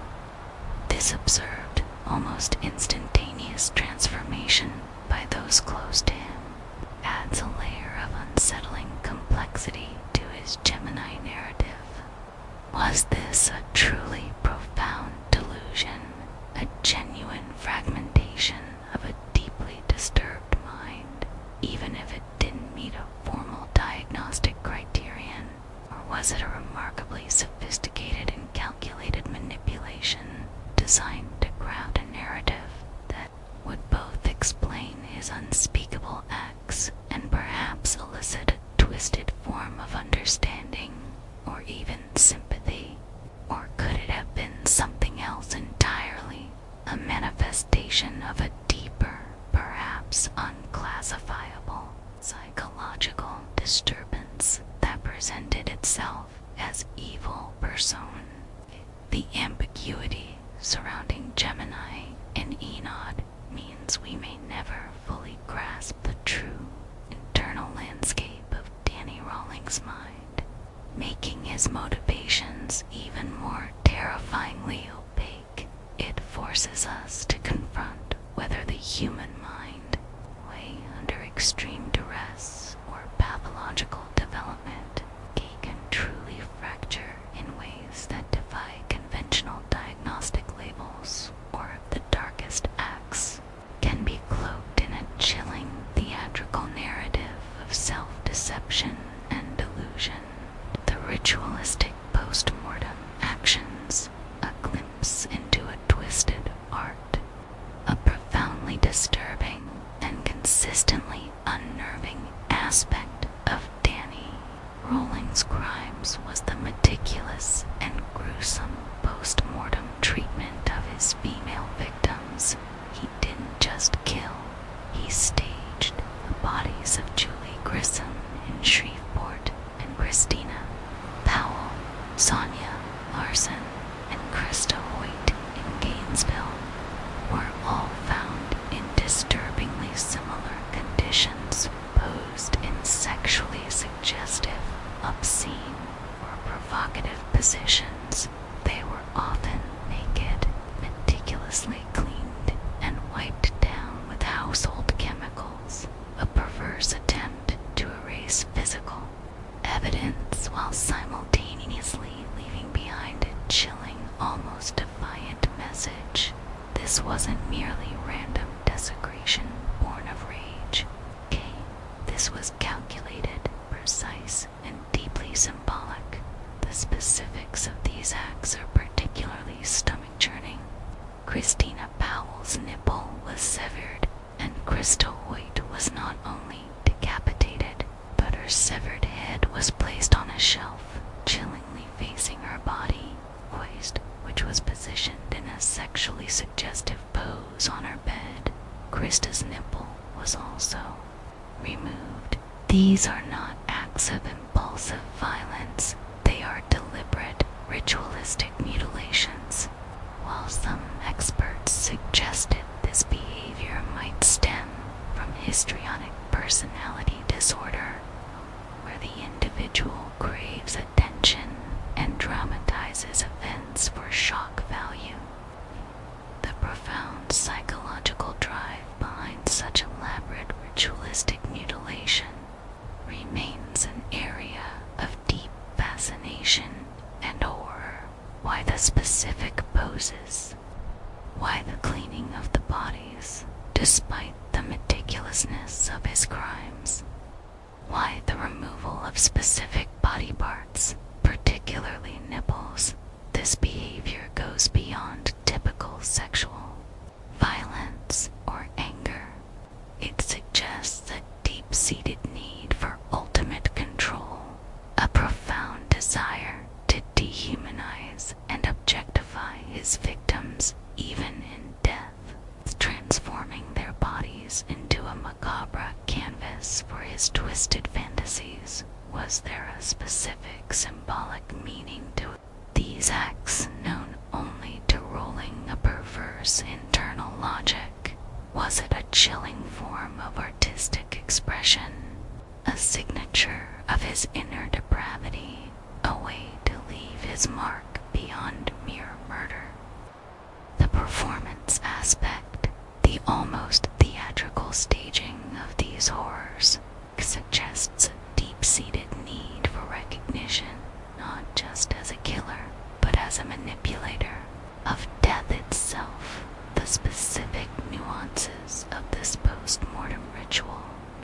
[SPEAKER 1] This observed, almost instantaneous transformation by those close to him adds a layer of unsettling complexity to his Gemini narrative. Was this a truly profound delusion, a genuine fragmentation of a deeply disturbed mind, even if it didn't meet a formal diagnostic criterion? Or was it a remarkably sophisticated and calculated manipulation designed to craft a narrative that would both explain his unspeakable acts and perhaps elicit a twisted form of understanding or even sympathy? Or could it have been something else entirely, a manifestation of a deeper, perhaps unclassifiable, psychological disturbance that presented itself as evil person? The ambiguity surrounding Gemini and Enod means we may never fully grasp the true internal landscape of Danny Rowling's mind, making his motivations even more terrifyingly opaque. It forces us to confront whether the human mind, way under extreme duress or pathological development, can truly fracture in ways that defy conventional diagnostic labels, or if the darkest acts can be cloaked in a chilling theatrical narrative of self-deception and delusion. The ritualistic post-mortem actions, a glimpse into a twisted art, a profoundly disturbing and consistently unnerving aspect of Danny Rolling's crimes was the meticulous and gruesome post-mortem treatment of his female victims. He didn't just kill, he staged the bodies of Julie Grissom in Shreveport and Christina Powell, Sonia Larson, and Krista Hoyt in Gainesville were all found in disturbingly similar conditions, posed in sexually suggestive, obscene, or provocative positions. They were often naked, meticulously cleaned, and wiped down with household chemicals, a perverse attempt to erase physical evidence while simultaneously leaving behind a chilling, almost defiant message. This wasn't merely random desecration born of rage. This was calculated, precise, and deeply symbolic. The specifics of these acts are particularly stomach-churning. Christina Powell's nipple was severed, and Krista Hoyt was not only decapitated, but her severed head was placed on a shelf, chillingly facing her body, poised, which was positioned in a sexually suggestive pose on her bed. Krista's nipple was also removed. These are not acts of impulsive violence, they are deliberate, ritualistic mutilations. While some experts suggested this behavior might stem from histrionic personality disorder, where the individual craves attention and dramatizes events for shock value, the profound psychological drive behind such elaborate ritualistic mutilation remains an area of deep fascination and horror. Why the specific poses? Why the cleaning of the bodies, despite the meticulousness of his crimes? Why the removal of specific body parts, particularly nipples? This behavior goes beyond typical sexual violence or anger. It suggests a deep-seated need for ultimate control, a profound desire to dehumanize and objectify his victims even in death, transforming their bodies into a macabre canvas for his twisted fantasies. Was there a specific symbolic meaning to it? These acts, known only to Rolling a perverse internal logic, was it a chilling form of artistic expression, a signature of his inner depravity, a way to leave his mark beyond mere murder? The performance aspect, the almost theatrical staging of these horrors, suggests a deep-seated need for recognition, not just as a killer, but as a manipulator of death itself. The specific nuances of this post-mortem ritual,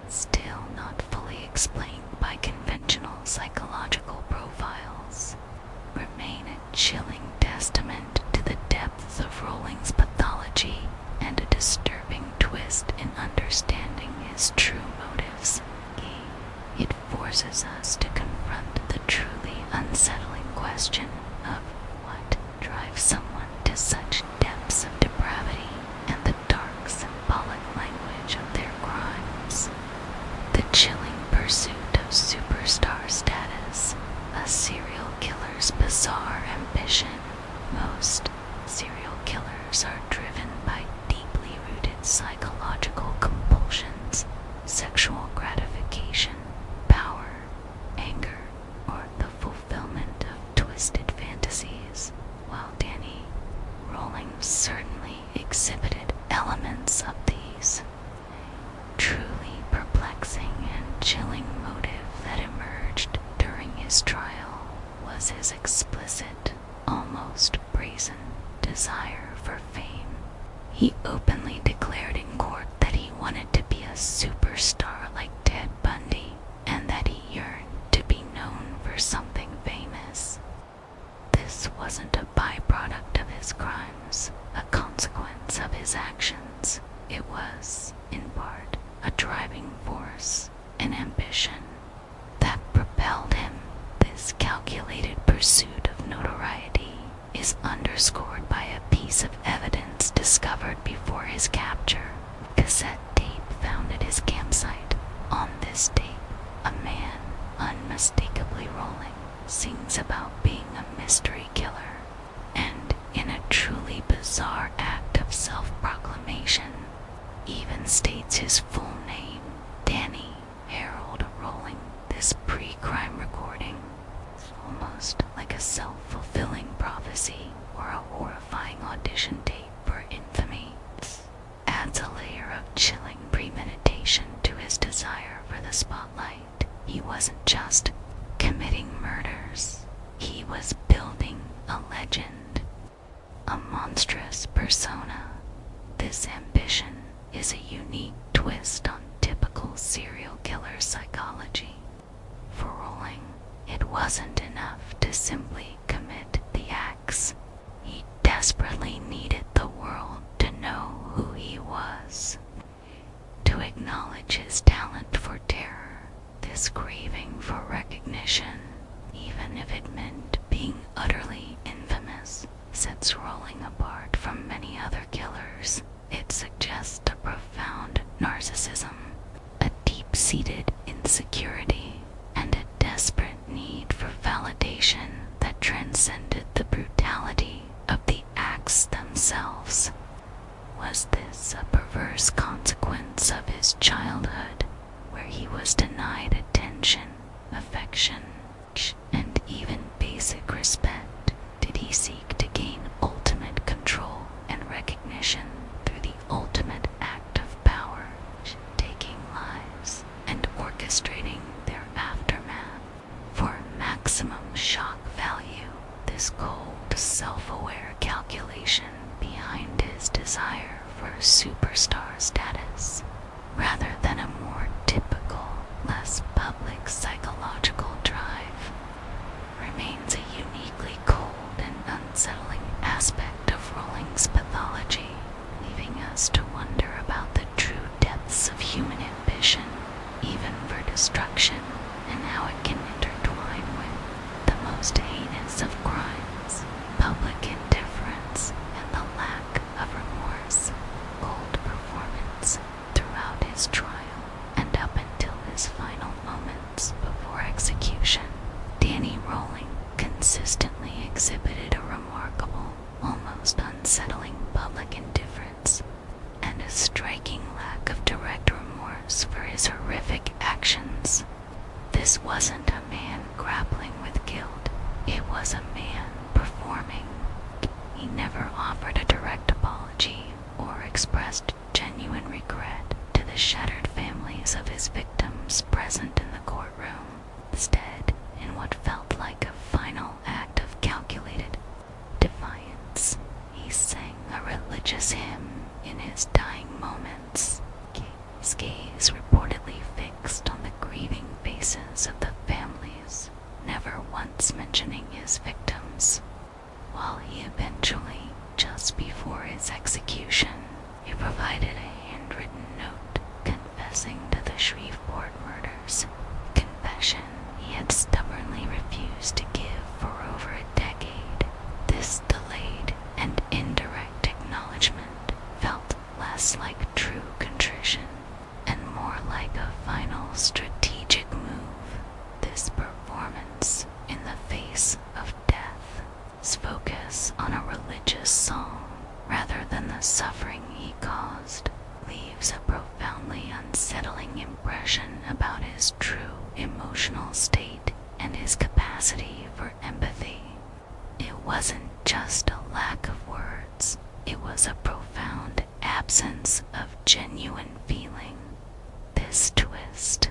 [SPEAKER 1] still not fully explained by conventional psychological profiles, remain a chilling testament to the depths of Rolling's pathology and a disturbing twist in understanding his true motives. It forces us to confront the truly unsettling question of what drives someone to such depths of depravity and the dark symbolic language of their crimes. The chilling pursuit of superstar status, a serial killer's bizarre ambition. Most serial killers are driven by deeply rooted psychological compulsions, sexual gratification, power, anger, or the fulfillment of twisted fantasies. While Danny Rolling certainly exhibited elements of these, truly perplexing and chilling motive that emerged during his trial was his explicit, almost brazen desire for fame. He openly declared in court that he wanted to be a superstar like Ted Bundy, and that he yearned to be known for something famous. This wasn't a byproduct of his crimes, a consequence of his actions. It was, in part, a driving force, an ambition ambition that propelled him. This calculated pursuit of notoriety is underscored by a piece of evidence discovered before his capture. Cassette tape found at his campsite. On this tape, a man, unmistakably rolling, sings about being a mystery killer, and in a truly bizarre act of self-proclamation, even states his full name, Danny Harold Rolling. This pre-crime recording is almost like a self-fulfilling prophecy or a horrifying audition tape for infamy. Adds a layer of chilling premeditation to his desire for the spotlight. He wasn't just committing murders, he was building a legend, a monstrous persona. This ambition is a unique twist on typical serial killer psychology. For Rolling, it wasn't enough to simply commit the acts. He desperately needed the world to know who he was, to acknowledge his talent for terror, this craving for recognition, even if it meant being utterly infamous, sets Rolling apart from many other killers. It suggests a profound narcissism, a deep-seated insecurity, and a desperate need for validation that transcended the brutality of the acts themselves. Was this a perverse consequence of his childhood, where he was denied attention, affection, and even basic respect? Did he seek to gain ultimate control and recognition through the ultimate act of power, taking lives and orchestrating their aftermath for maximum shock value? This cold, self-aware calculation behind his desire for superstar status, rather than a more typical, less public psychological drive, remains a uniquely cold and unsettling aspect of Rolling's pathology, leaving us to wonder about the true depths of human ambition, even for destruction, and how it can intertwine with the most heinous of crimes, public indifference, and the lack of remorse. Cold performance throughout his trial and up until his final moments before execution, Danny Rolling consistently exhibited a remarkable, almost unsettling public indifference and a striking lack of direct remorse for his horrific actions. This wasn't a man grappling with guilt, it was a man performing. He never offered a direct apology or expressed genuine regret to the shattered families of his victims present in the courtroom. Instead, in what felt like a final act of calculated defiance, he sang a religious hymn in his dying moments, his gaze reportedly fixed on the grieving faces of the families, never once mentioning his victims. While he eventually, just before his execution, he provided a handwritten note confessing to the Shreveport murders, a confession he had stubbornly refused to give for over a decade. This delayed and indirect acknowledgement felt less like true contrition and more like a final strategic move. This performance in the face of death, his focus on a religious song rather than the suffering he caused, leaves a profoundly unsettling impression about his true emotional state and his capacity for empathy. It wasn't just a lack of words, it was a profound absence of genuine feeling. This twist,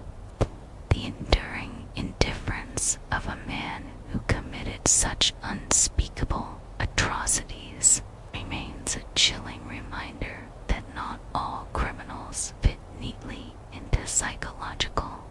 [SPEAKER 1] the enduring indifference of a man who committed such unspeakable atrocities, remains a chilling reminder that not all criminals fit neatly into psychological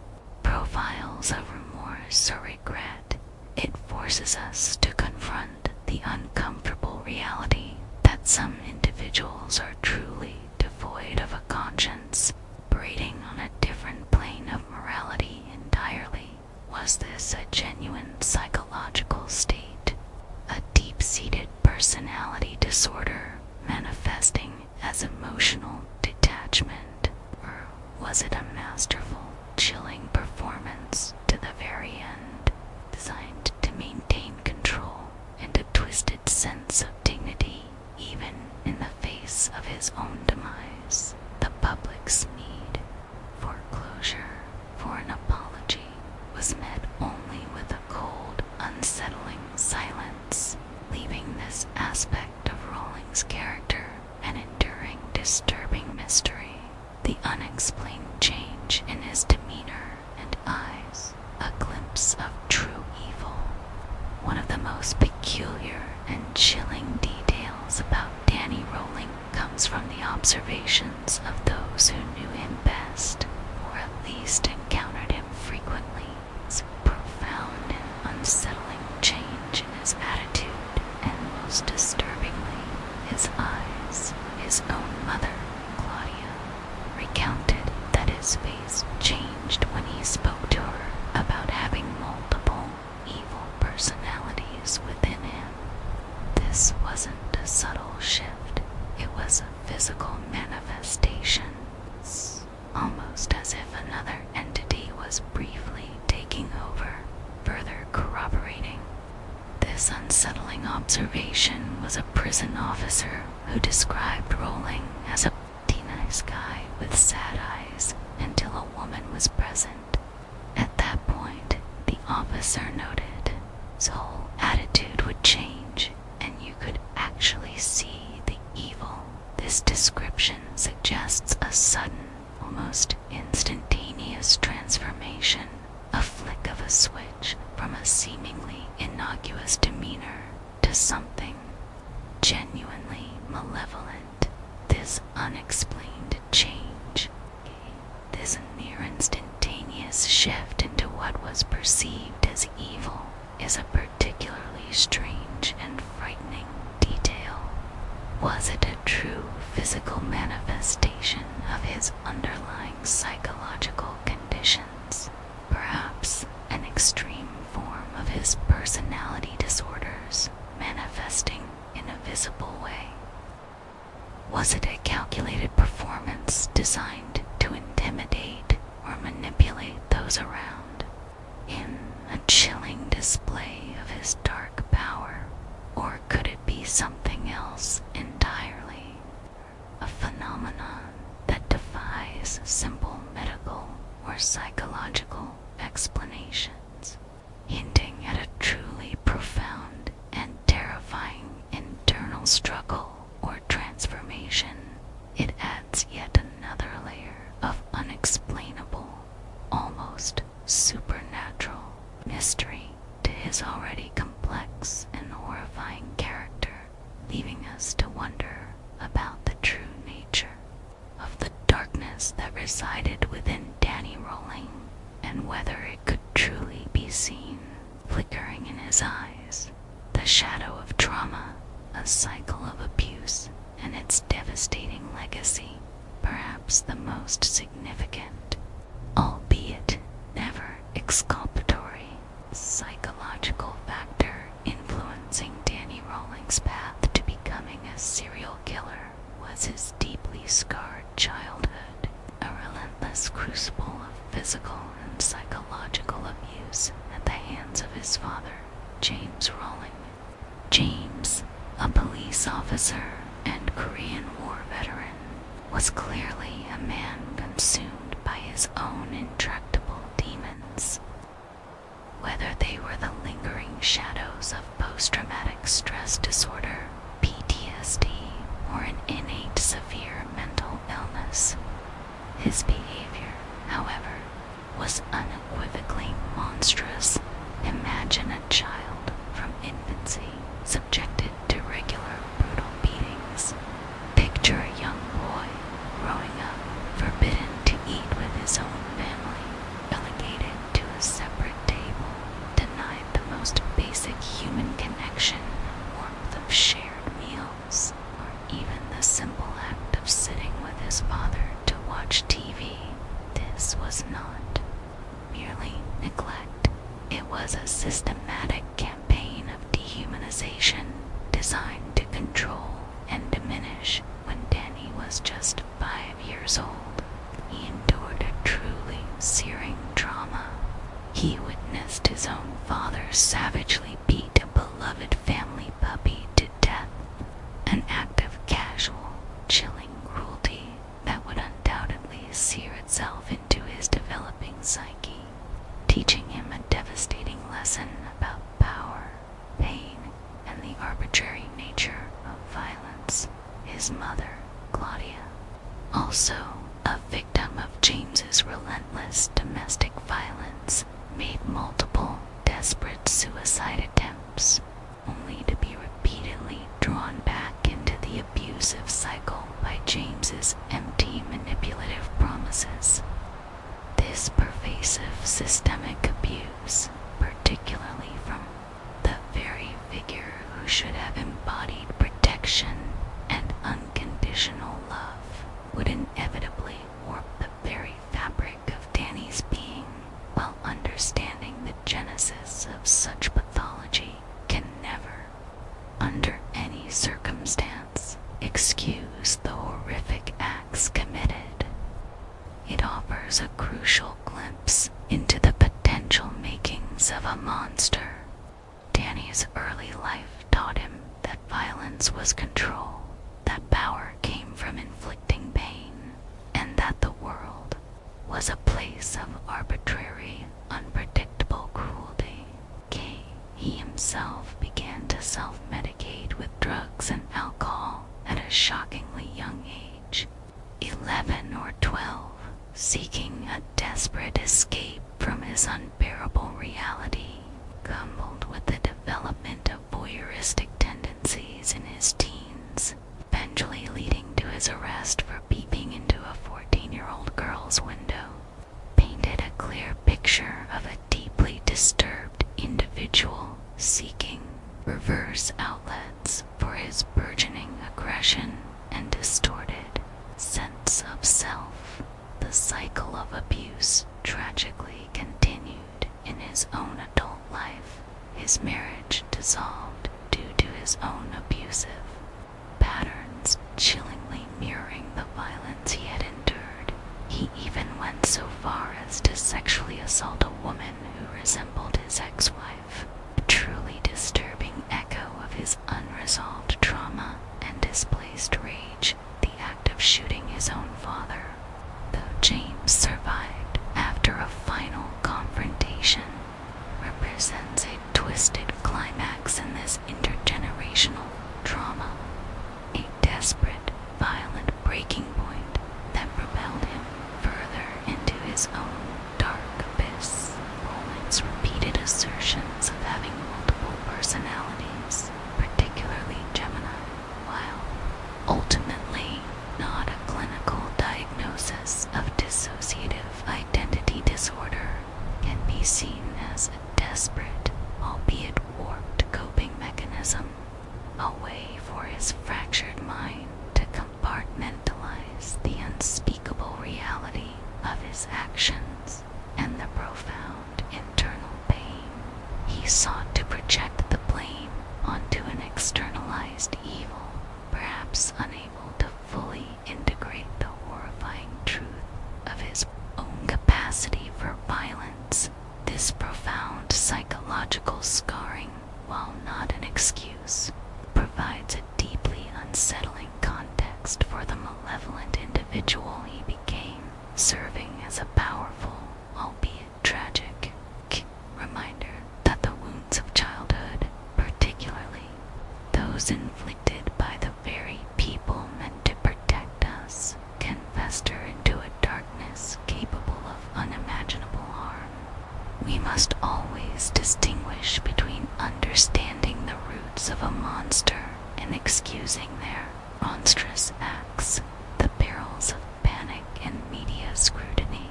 [SPEAKER 1] profiles of remorse or regret. It forces us to confront the uncomfortable reality that some individuals are truly devoid of a conscience, operating on a different plane of morality and priest encountered him frequently. His profound and unsettling change in his attitude, and most disturbingly, his eyes. His own mother, Claudia, recounted that his face changed when he spoke to her about having multiple evil personalities within him. This wasn't a subtle shift, it was a physical manifestation, almost as if another entity was briefly taking over, further corroborating. This unsettling observation was a prison officer who described Rowling as a pretty nice guy with sad eyes until a woman was present. At that point, the officer noted his whole attitude would change and you could actually see the evil. This description suggests a sudden, almost instantaneous transformation, a flick of a switch from a seemingly innocuous demeanor to something genuinely malevolent. This unexplained change, this near instantaneous shift into what was perceived as evil, is a particularly strange and frightening detail. Was it a true physical manifestation of his underlying psychological conditions? Perhaps an extreme form of his personality disorders manifesting in a visible way? Was it a calculated performance designed to intimidate or manipulate those around in a chilling display of his dark power? Or could it be something else entirely? A phenomenon that defies simple medical or psychological explanations, hinting at a truly profound and terrifying internal struggle or transformation. It adds yet another layer of unexplainable, almost supernatural mystery to his already complex and horrifying character, leaving us to wonder about the true nature of the darkness that resided within Danny Rowling, and whether it could truly be seen flickering in his eyes. The shadow of trauma, a cycle of abuse, and its devastating legacy, perhaps the most significant, albeit never exculpatory, psychological factor influencing Danny Rowling's path to becoming a serial killer was his deeply scarred childhood, a relentless crucible of physical and psychological abuse at the hands of his father, James Rowling. James, a police officer and Korean War veteran, was clearly a man consumed by his own intractable demons. Whether they were the lingering shadows of post-traumatic stress disorder, PTSD, or an innate severe mental illness, his behavior, however, was unequivocally monstrous. Imagine a child from infancy subjected to regular brutal beatings. Picture a young boy growing up forbidden to eat with his own family, relegated to a separate table, denied the most basic human connection and warmth of shared meals, or even the simple act of sitting with his father to watch TV. This was not merely neglect. It was a systematic campaign of dehumanization designed to control and diminish. When Danny was just 5 years old, he endured a truly searing trauma. He witnessed his own father savagely beat a beloved family puppy to death, an act of casual, chilling cruelty that would undoubtedly sear itself into his developing psyche, teaching him a devastating lesson about power, pain, and the arbitrary nature of violence. His mother, Claudia, also a victim of James's relentless domestic violence, made multiple desperate suicide attempts, only to be repeatedly drawn back into the abusive cycle by James's empty manipulative promises. his pervasive systemic abuse, particularly from the very figure who should have embodied protection and unconditional love, would inevitably warp the very fabric of Danny's being, while understanding the genesis of such pathology can never, under any circumstance, excuse the horrific acts committed. It offers a crucial glimpse into the potential makings of a monster. Danny's early life taught him that violence was control, that power came from inflicting pain, and that the world was a place of arbitrary, unpredictable cruelty. He himself began to self-medicate with drugs and alcohol at a shockingly young age, 11 or 12, seeking a desperate escape from his unbearable reality, coupled with the development of voyeuristic tendencies in his teens, eventually leading to his arrest for peeping into a 14-year-old girl's window, painted a clear picture of a deeply disturbed individual seeking reverse outlets for his burgeoning aggression and distorted sense of self. The cycle of abuse tragically continued in his own adult life. His marriage dissolved due to his own abusive patterns, chillingly mirroring the violence he had endured. He even went so far as to sexually assault a woman who resembled his ex-wife, a truly disturbing echo of his unresolved trauma and displaced rage. The act of shooting his own father, though James survived after a final confrontation, represents a twisted climax in this intergenerational trauma, a desperate, violent breaking point that propelled him further into his own dark abyss. Poland's repeated assertions of having multiple personalities, particularly Gemini, while ultimately not a clinical diagnosis of dissociative identity disorder, can be seen as a desperate, albeit warped coping mechanism, a way for his fractured mind to compartmentalize the unspeakable reality of his actions and the profound internal pain. He sought to project the blame onto an externalized evil, perhaps unable to fully integrate the horrifying truth of his own capacity for violence. This profound psychological scarring, while not an excuse, provides a deeply unsettling context for the malevolent individual he became, serving as a powerful, albeit tragic, reminder that the wounds of childhood, particularly those inflicted by the very people meant to protect us, can fester into a darkness capable of unimaginable harm. We must always distinguish between understanding the roots of a monster and excusing their monstrous acts, the perils of panic and media scrutiny.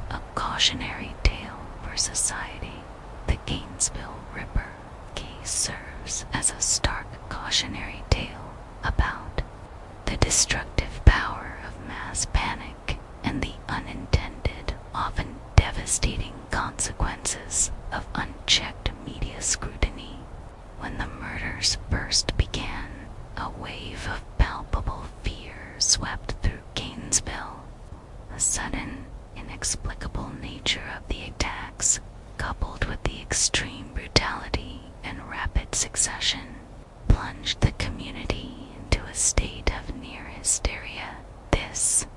[SPEAKER 1] A cautionary tale for society. The Gainesville Ripper case serves as a stark cautionary tale about the destructive power of mass panic and the unintended, often devastating consequences of unchecked media scrutiny. When the murders first began, a wave of palpable fear swept through Gainesville. The sudden, inexplicable nature of the attacks, coupled with the extreme brutality and rapid succession, plunged the community into a state of near hysteria. This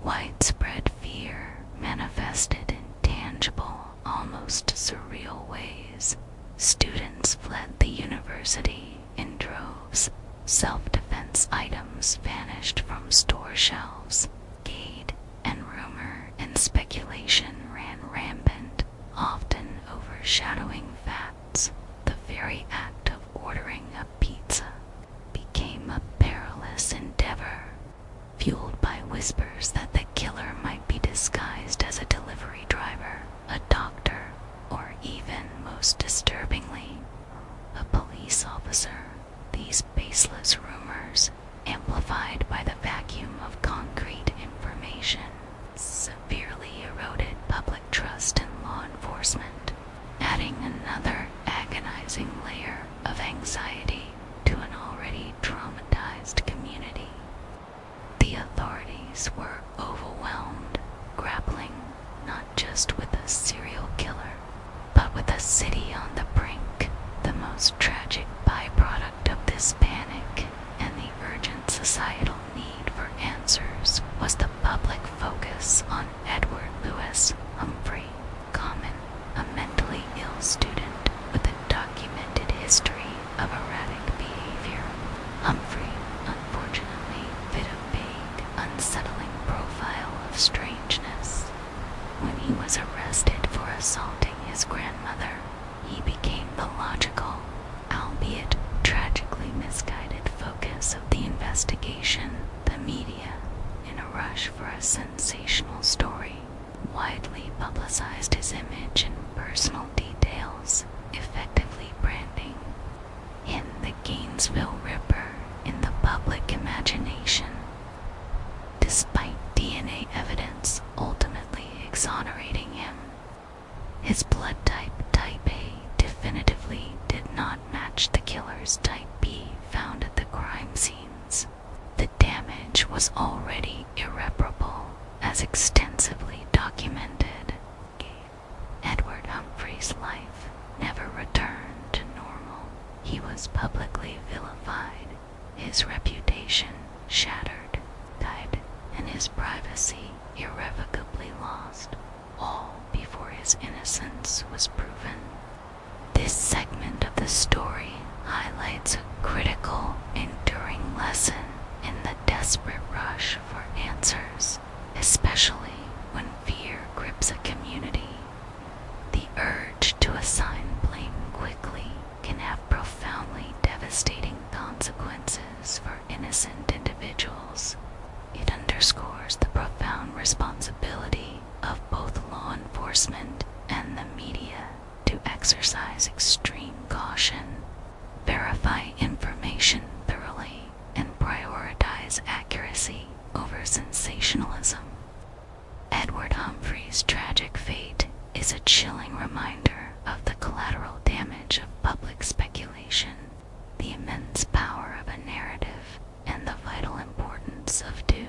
[SPEAKER 1] widespread fear manifested in tangible, almost surreal ways. Students fled the university in droves. Self-defense items vanished from store shelves. Gade and rumor and speculation ran rampant, often overshadowing facts. The very act of ordering a pizza became a perilous endeavor, fueled by whispers that the killer might be disguised as a delivery driver. assaulting his grandmother, he became the logical, albeit tragically misguided focus of the investigation. The media, in a rush for a sensational story, widely publicized his image and personal details, effectively branding him the Gainesville Ripper in the public imagination. Despite DNA evidence ultimately exonerating him, his blood type, type A, definitively did not match the killer's type B found at the crime scenes. The damage was already irreparable, as extensively documented. Edward Humphrey's life never returned to normal. He was publicly vilified, his reputation shattered, died, and his privacy irrevocably lost, all before his innocence was proven. This segment of the story highlights a critical, enduring lesson in the desperate rush for answers, especially when fear grips a community. The urge to assign blame quickly can have profoundly devastating consequences for innocent individuals. It underscores the profound responsibility of both law enforcement and the media to exercise extreme caution, verify information thoroughly, and prioritize accuracy over sensationalism. Edward Humphrey's tragic fate is a chilling reminder of the collateral damage of public speculation, the immense power of a narrative, and the vital importance of due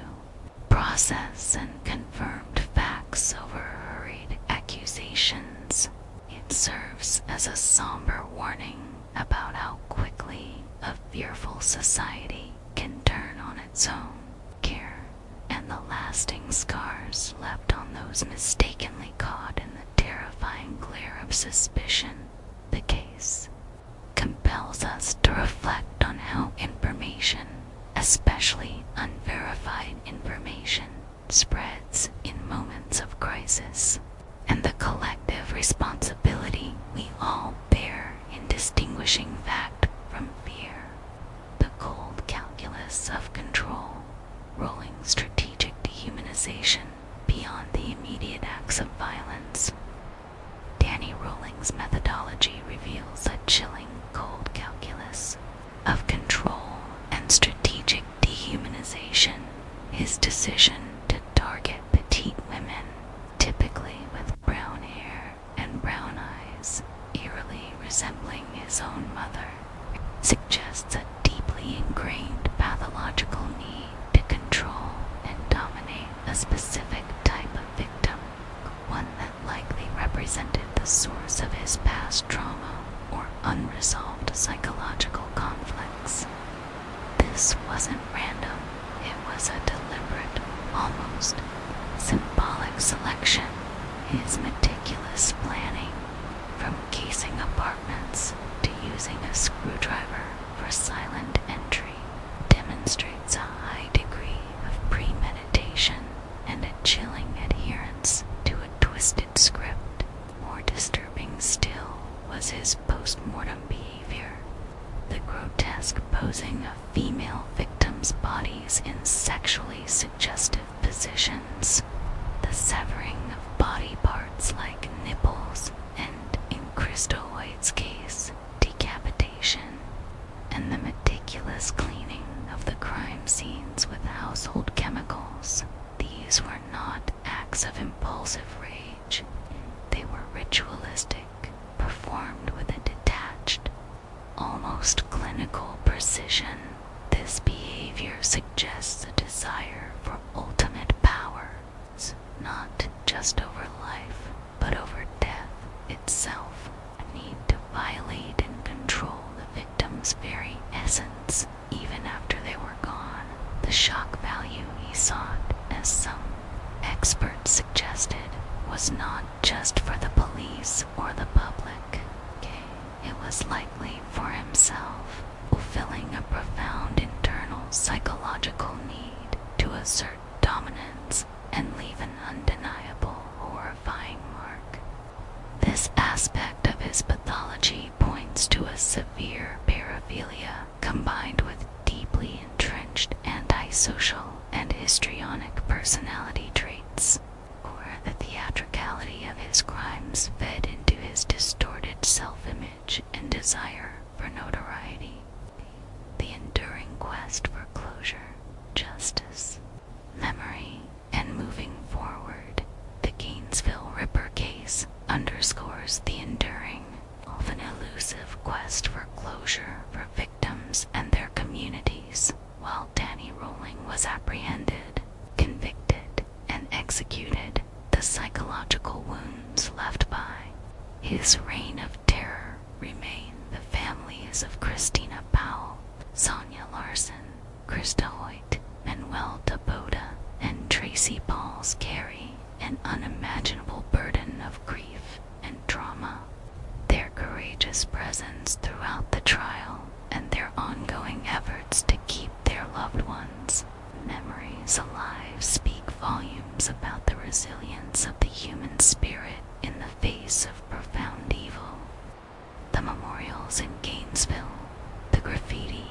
[SPEAKER 1] process and confirmed facts over hurried accusations. It serves as a somber warning about how quickly a fearful society can turn on its own care, and the lasting scars left on those mistakenly caught in the terrifying glare of suspicion. The case compels us to reflect on how information, especially unverified information, spreads in moments of crisis, and the collective responsibility we all bear in distinguishing fact from fear. The cold calculus of control, rolling strategic dehumanization beyond the immediate acts of violence. Danny Rowling's methodology reveals a chilling cold calculus of control and strategic dehumanization. His decision to target petite women, typically with brown hair and brown eyes, eerily resembling his own mother, suggests a deeply ingrained pathological need to control and dominate a specific type of victim, one that likely represented the source of his past trauma or unresolved psychological conflicts. This wasn't random, it was a deliberate, almost symbolic selection. His meticulous planning, from casing apartments to using a screwdriver for silent entry, demonstrates a high degree of premeditation and a chilling adherence to a twisted script. More disturbing still was his post-mortem behavior, the grotesque posing of female victims' bodies in sexually suggestive positions, the severing of body parts like nipples, and in Christo White's case, decapitation, and the meticulous cleaning of the crime scenes with household chemicals. These were not acts of impulsive rage. They were ritualistic, performed with a detached, almost clinical precision. This behavior suggests a desire for ultimate power, not just over life, but over death itself. A need to violate and control the victim's very essence, even after they were gone. The shock value he sought, as some experts suggested, was not just for the police or the public. It was likely for himself, fulfilling a profound internal psychological need to assert dominance and leave an undeniable, horrifying mark. pathology points to a severe paraphilia combined with deeply entrenched antisocial and histrionic personality traits, or the theatricality of his crimes fed into his distorted self-image and desire for notoriety. The enduring quest for closure, justice, memory, and moving forward, the Gainesville Ripper case underscores the enduring, often elusive quest for closure for victims and their communities. While Danny Rolling was apprehended, convicted, and executed, the psychological wounds left by his reign of terror remain the families of Christina Powell, Sonia Larson, Krista Hoyt, Manuel Taboda, and Tracy Pauls carry an unimaginable burden of grief and trauma. Their courageous presence throughout the trial and their ongoing efforts to keep their loved ones' memories alive speak volumes about the resilience of the human spirit in the face of profound evil. The memorials in Gainesville, the graffiti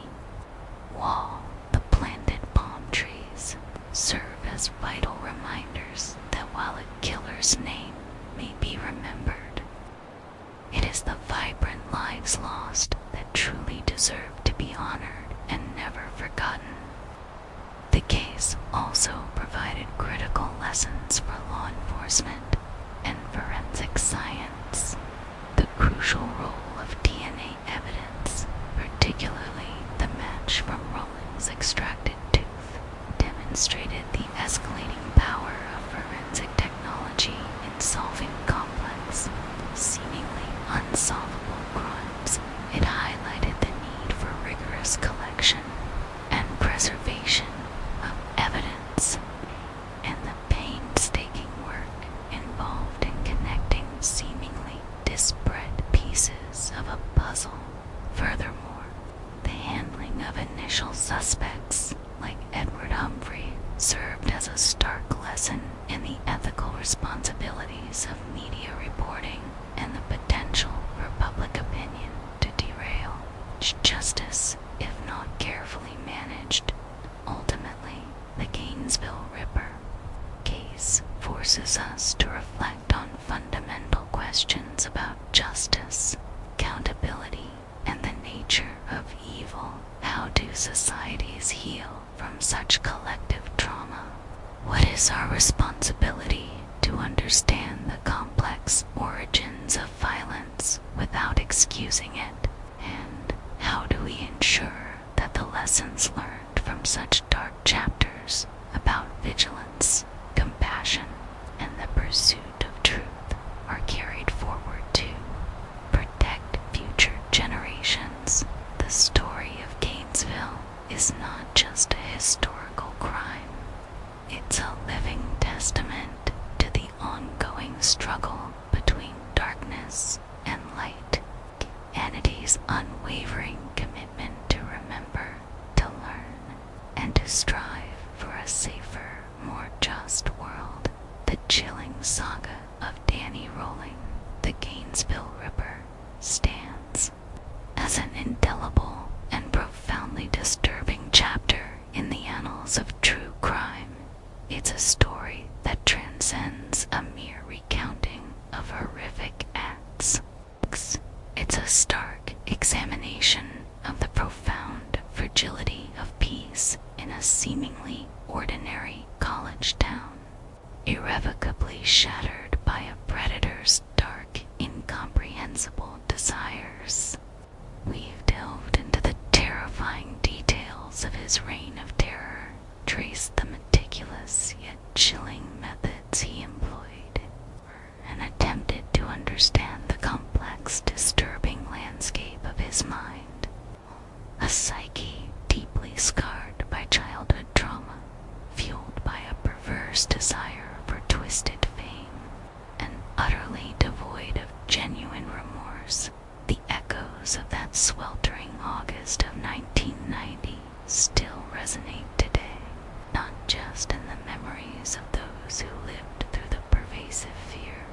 [SPEAKER 1] wall, the planted palm trees, serve as vital reminders that while a killer's name may be remembered, it is the vibrant lives lost that truly deserve to be honored and never forgotten. The case also provided critical lessons for law enforcement and forensic science. The crucial role of DNA evidence, particularly the match from Rolling's extracted tooth, demonstrated the escalating power of forensic technology in solving complex, seemingly unsolvable crimes. It highlighted the need for rigorous collection and preservation of evidence, and the painstaking work involved in connecting seemingly disparate pieces of a puzzle. Furthermore, the handling of initial suspects like Edward Humphrey served as a stark lesson in the ethical responsibilities of media reporting and the potential for public opinion to derail justice if not carefully managed. Ultimately, the Gainesville Ripper case forces us to reflect on fundamental questions about justice, accountability, and the nature of evil. How do societies heal from such collective trauma? What is our responsibility to understand the complex origins of violence without excusing it? And how do we ensure that the lessons learned from such dark chapters about vigilance, compassion, and the pursuit of truth are carried forward to protect future generations? The story of Gainesville is not just a historical crime. It's a living testament to the ongoing struggle between darkness and light, humanity's unwavering commitment to remember, to learn, and to strive for a safer, more just world. The chilling saga of Danny Rolling, the Gainesville Ripper, stands as an indelible and profoundly disturbing chapter in the annals of true crime. It's a story that transcends a mere recounting of horrific acts. It's a stark examination of the profound fragility of peace in a seemingly ordinary college town, irrevocably shattered by a predator's dark, incomprehensible desires. We've delved into the terrifying details of his reign of terror, traced the meticulous yet chilling methods he employed, and attempted to understand the complex, disturbing landscape of his mind. A psyche deeply scarred by childhood trauma, fueled by a perverse desire for twisted fame, and utterly devoid of genuine remorse. The echoes of that sweltering August of 1990 still resonate today, not just in the memories of those who lived through the pervasive fear,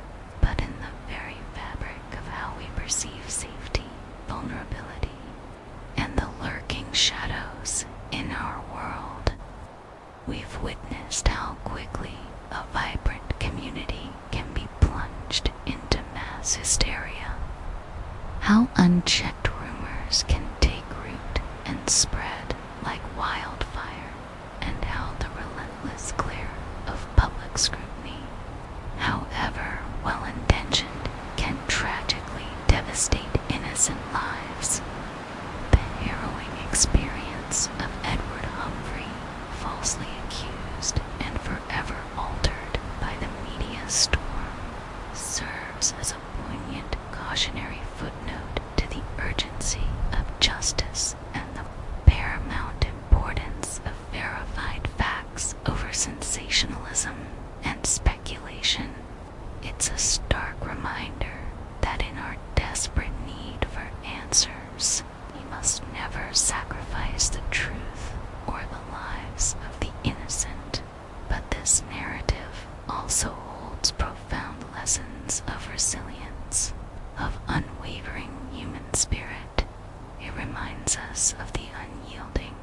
[SPEAKER 1] but in the very fabric of how we perceive safety hysteria. How unchecked rumors can take root and spread like wildfire, and how the relentless glare of public scrutiny, however well-intentioned, can tragically devastate innocent lives. The harrowing experience of Edward Humphrey, falsely accused and forever altered by the media storm, serves as a poignant cautionary footnote to the urgency of justice and the paramount importance of verified facts over sensationalism and speculation. It's a stark reminder that in our desperate need for answers, we must never sacrifice the truth or the lives of the innocent. But this narrative also holds profound lessons of resilience, of unwavering human spirit. It reminds us of the unyielding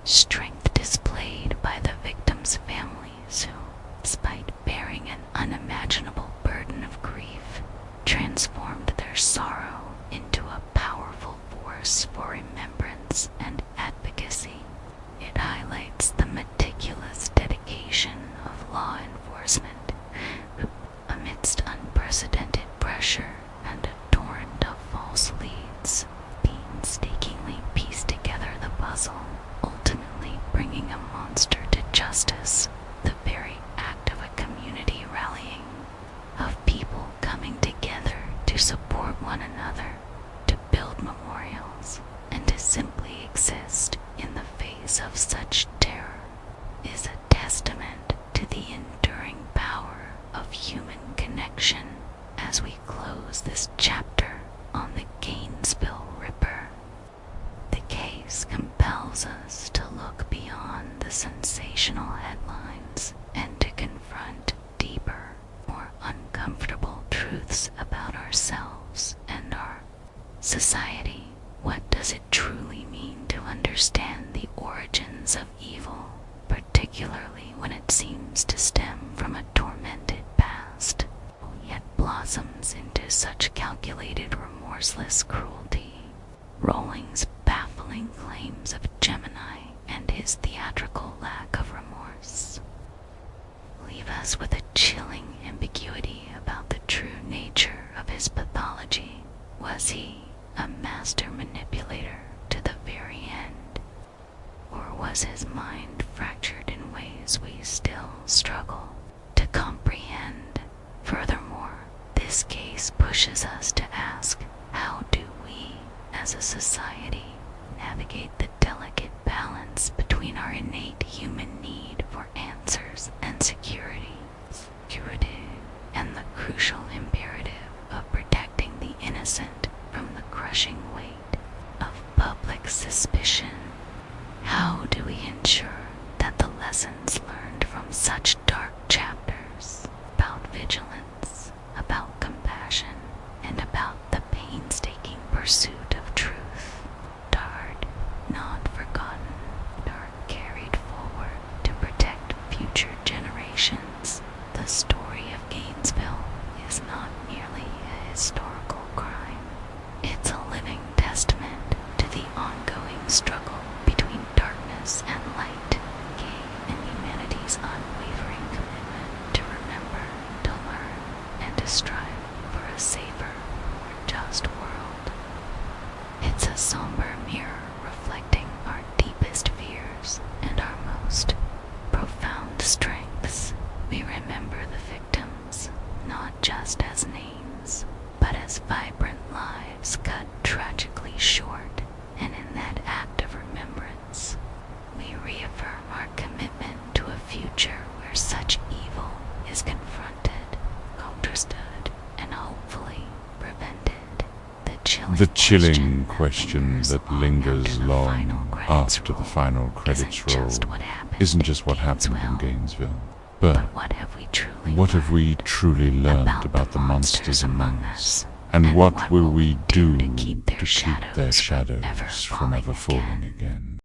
[SPEAKER 1] strength displayed by the victims' families who, despite bearing an unimaginable burden of grief, transformed their sorrow into a powerful force for remembrance and advocacy. It highlights the meticulous dedication of law enforcement who, amidst unprecedented pressure and a torrent of false leads, painstakingly piece together the puzzle, ultimately bringing a monster to justice. The very act of a community rallying, of people coming together to support one another, to build memorials, and to simply exist in the face of such terror, is a testament to the enduring power of human connection. As we close this chapter on the Gainesville Ripper, the case compels us to look beyond the sensational headlines and to confront deeper, more uncomfortable truths about ourselves and our society. What does it truly mean to understand the origins of evil, particularly when it seems to stem from a tormented past, yet blossoms into such calculated, remorseless cruelty? Rowling's baffling claims of Gemini and his theatrical lack of remorse leave us with a chilling ambiguity about the true nature of his pathology. Was he a master manipulator to the very end, or was his mind fractured in ways we still struggle to comprehend? Furthermore, this case pushes us to ask, how do we, as a society, navigate the delicate balance between our innate human need for answers and security, and the crucial imperative of protecting the innocent from the crushing weight of public suspicion? How do we ensure that the lessons learned from such dark chapters about vigilance, about compassion, and about the painstaking pursuit of truth, tarred, not forgotten, are carried forward to protect future generations? The story of Gainesville is not merely a historical crime. It's a living testament to the ongoing struggle between darkness and light, in humanity's unwavering commitment to remember, to learn, and to strive for a safer, more just world. It's a somber mirror reflecting our deepest fears and our most profound strengths. We remember the victims, not just as names, but as vibrant lives cut tragically short, and in that act of remembrance, we reaffirm our commitment to a future where such evil is confronted, understood, and hopefully prevented. The chilling question that lingers long after the final credits roll isn't just what happened in Gainesville, but what have we truly learned about the monsters among us, and what will we do to keep their shadows from ever falling again?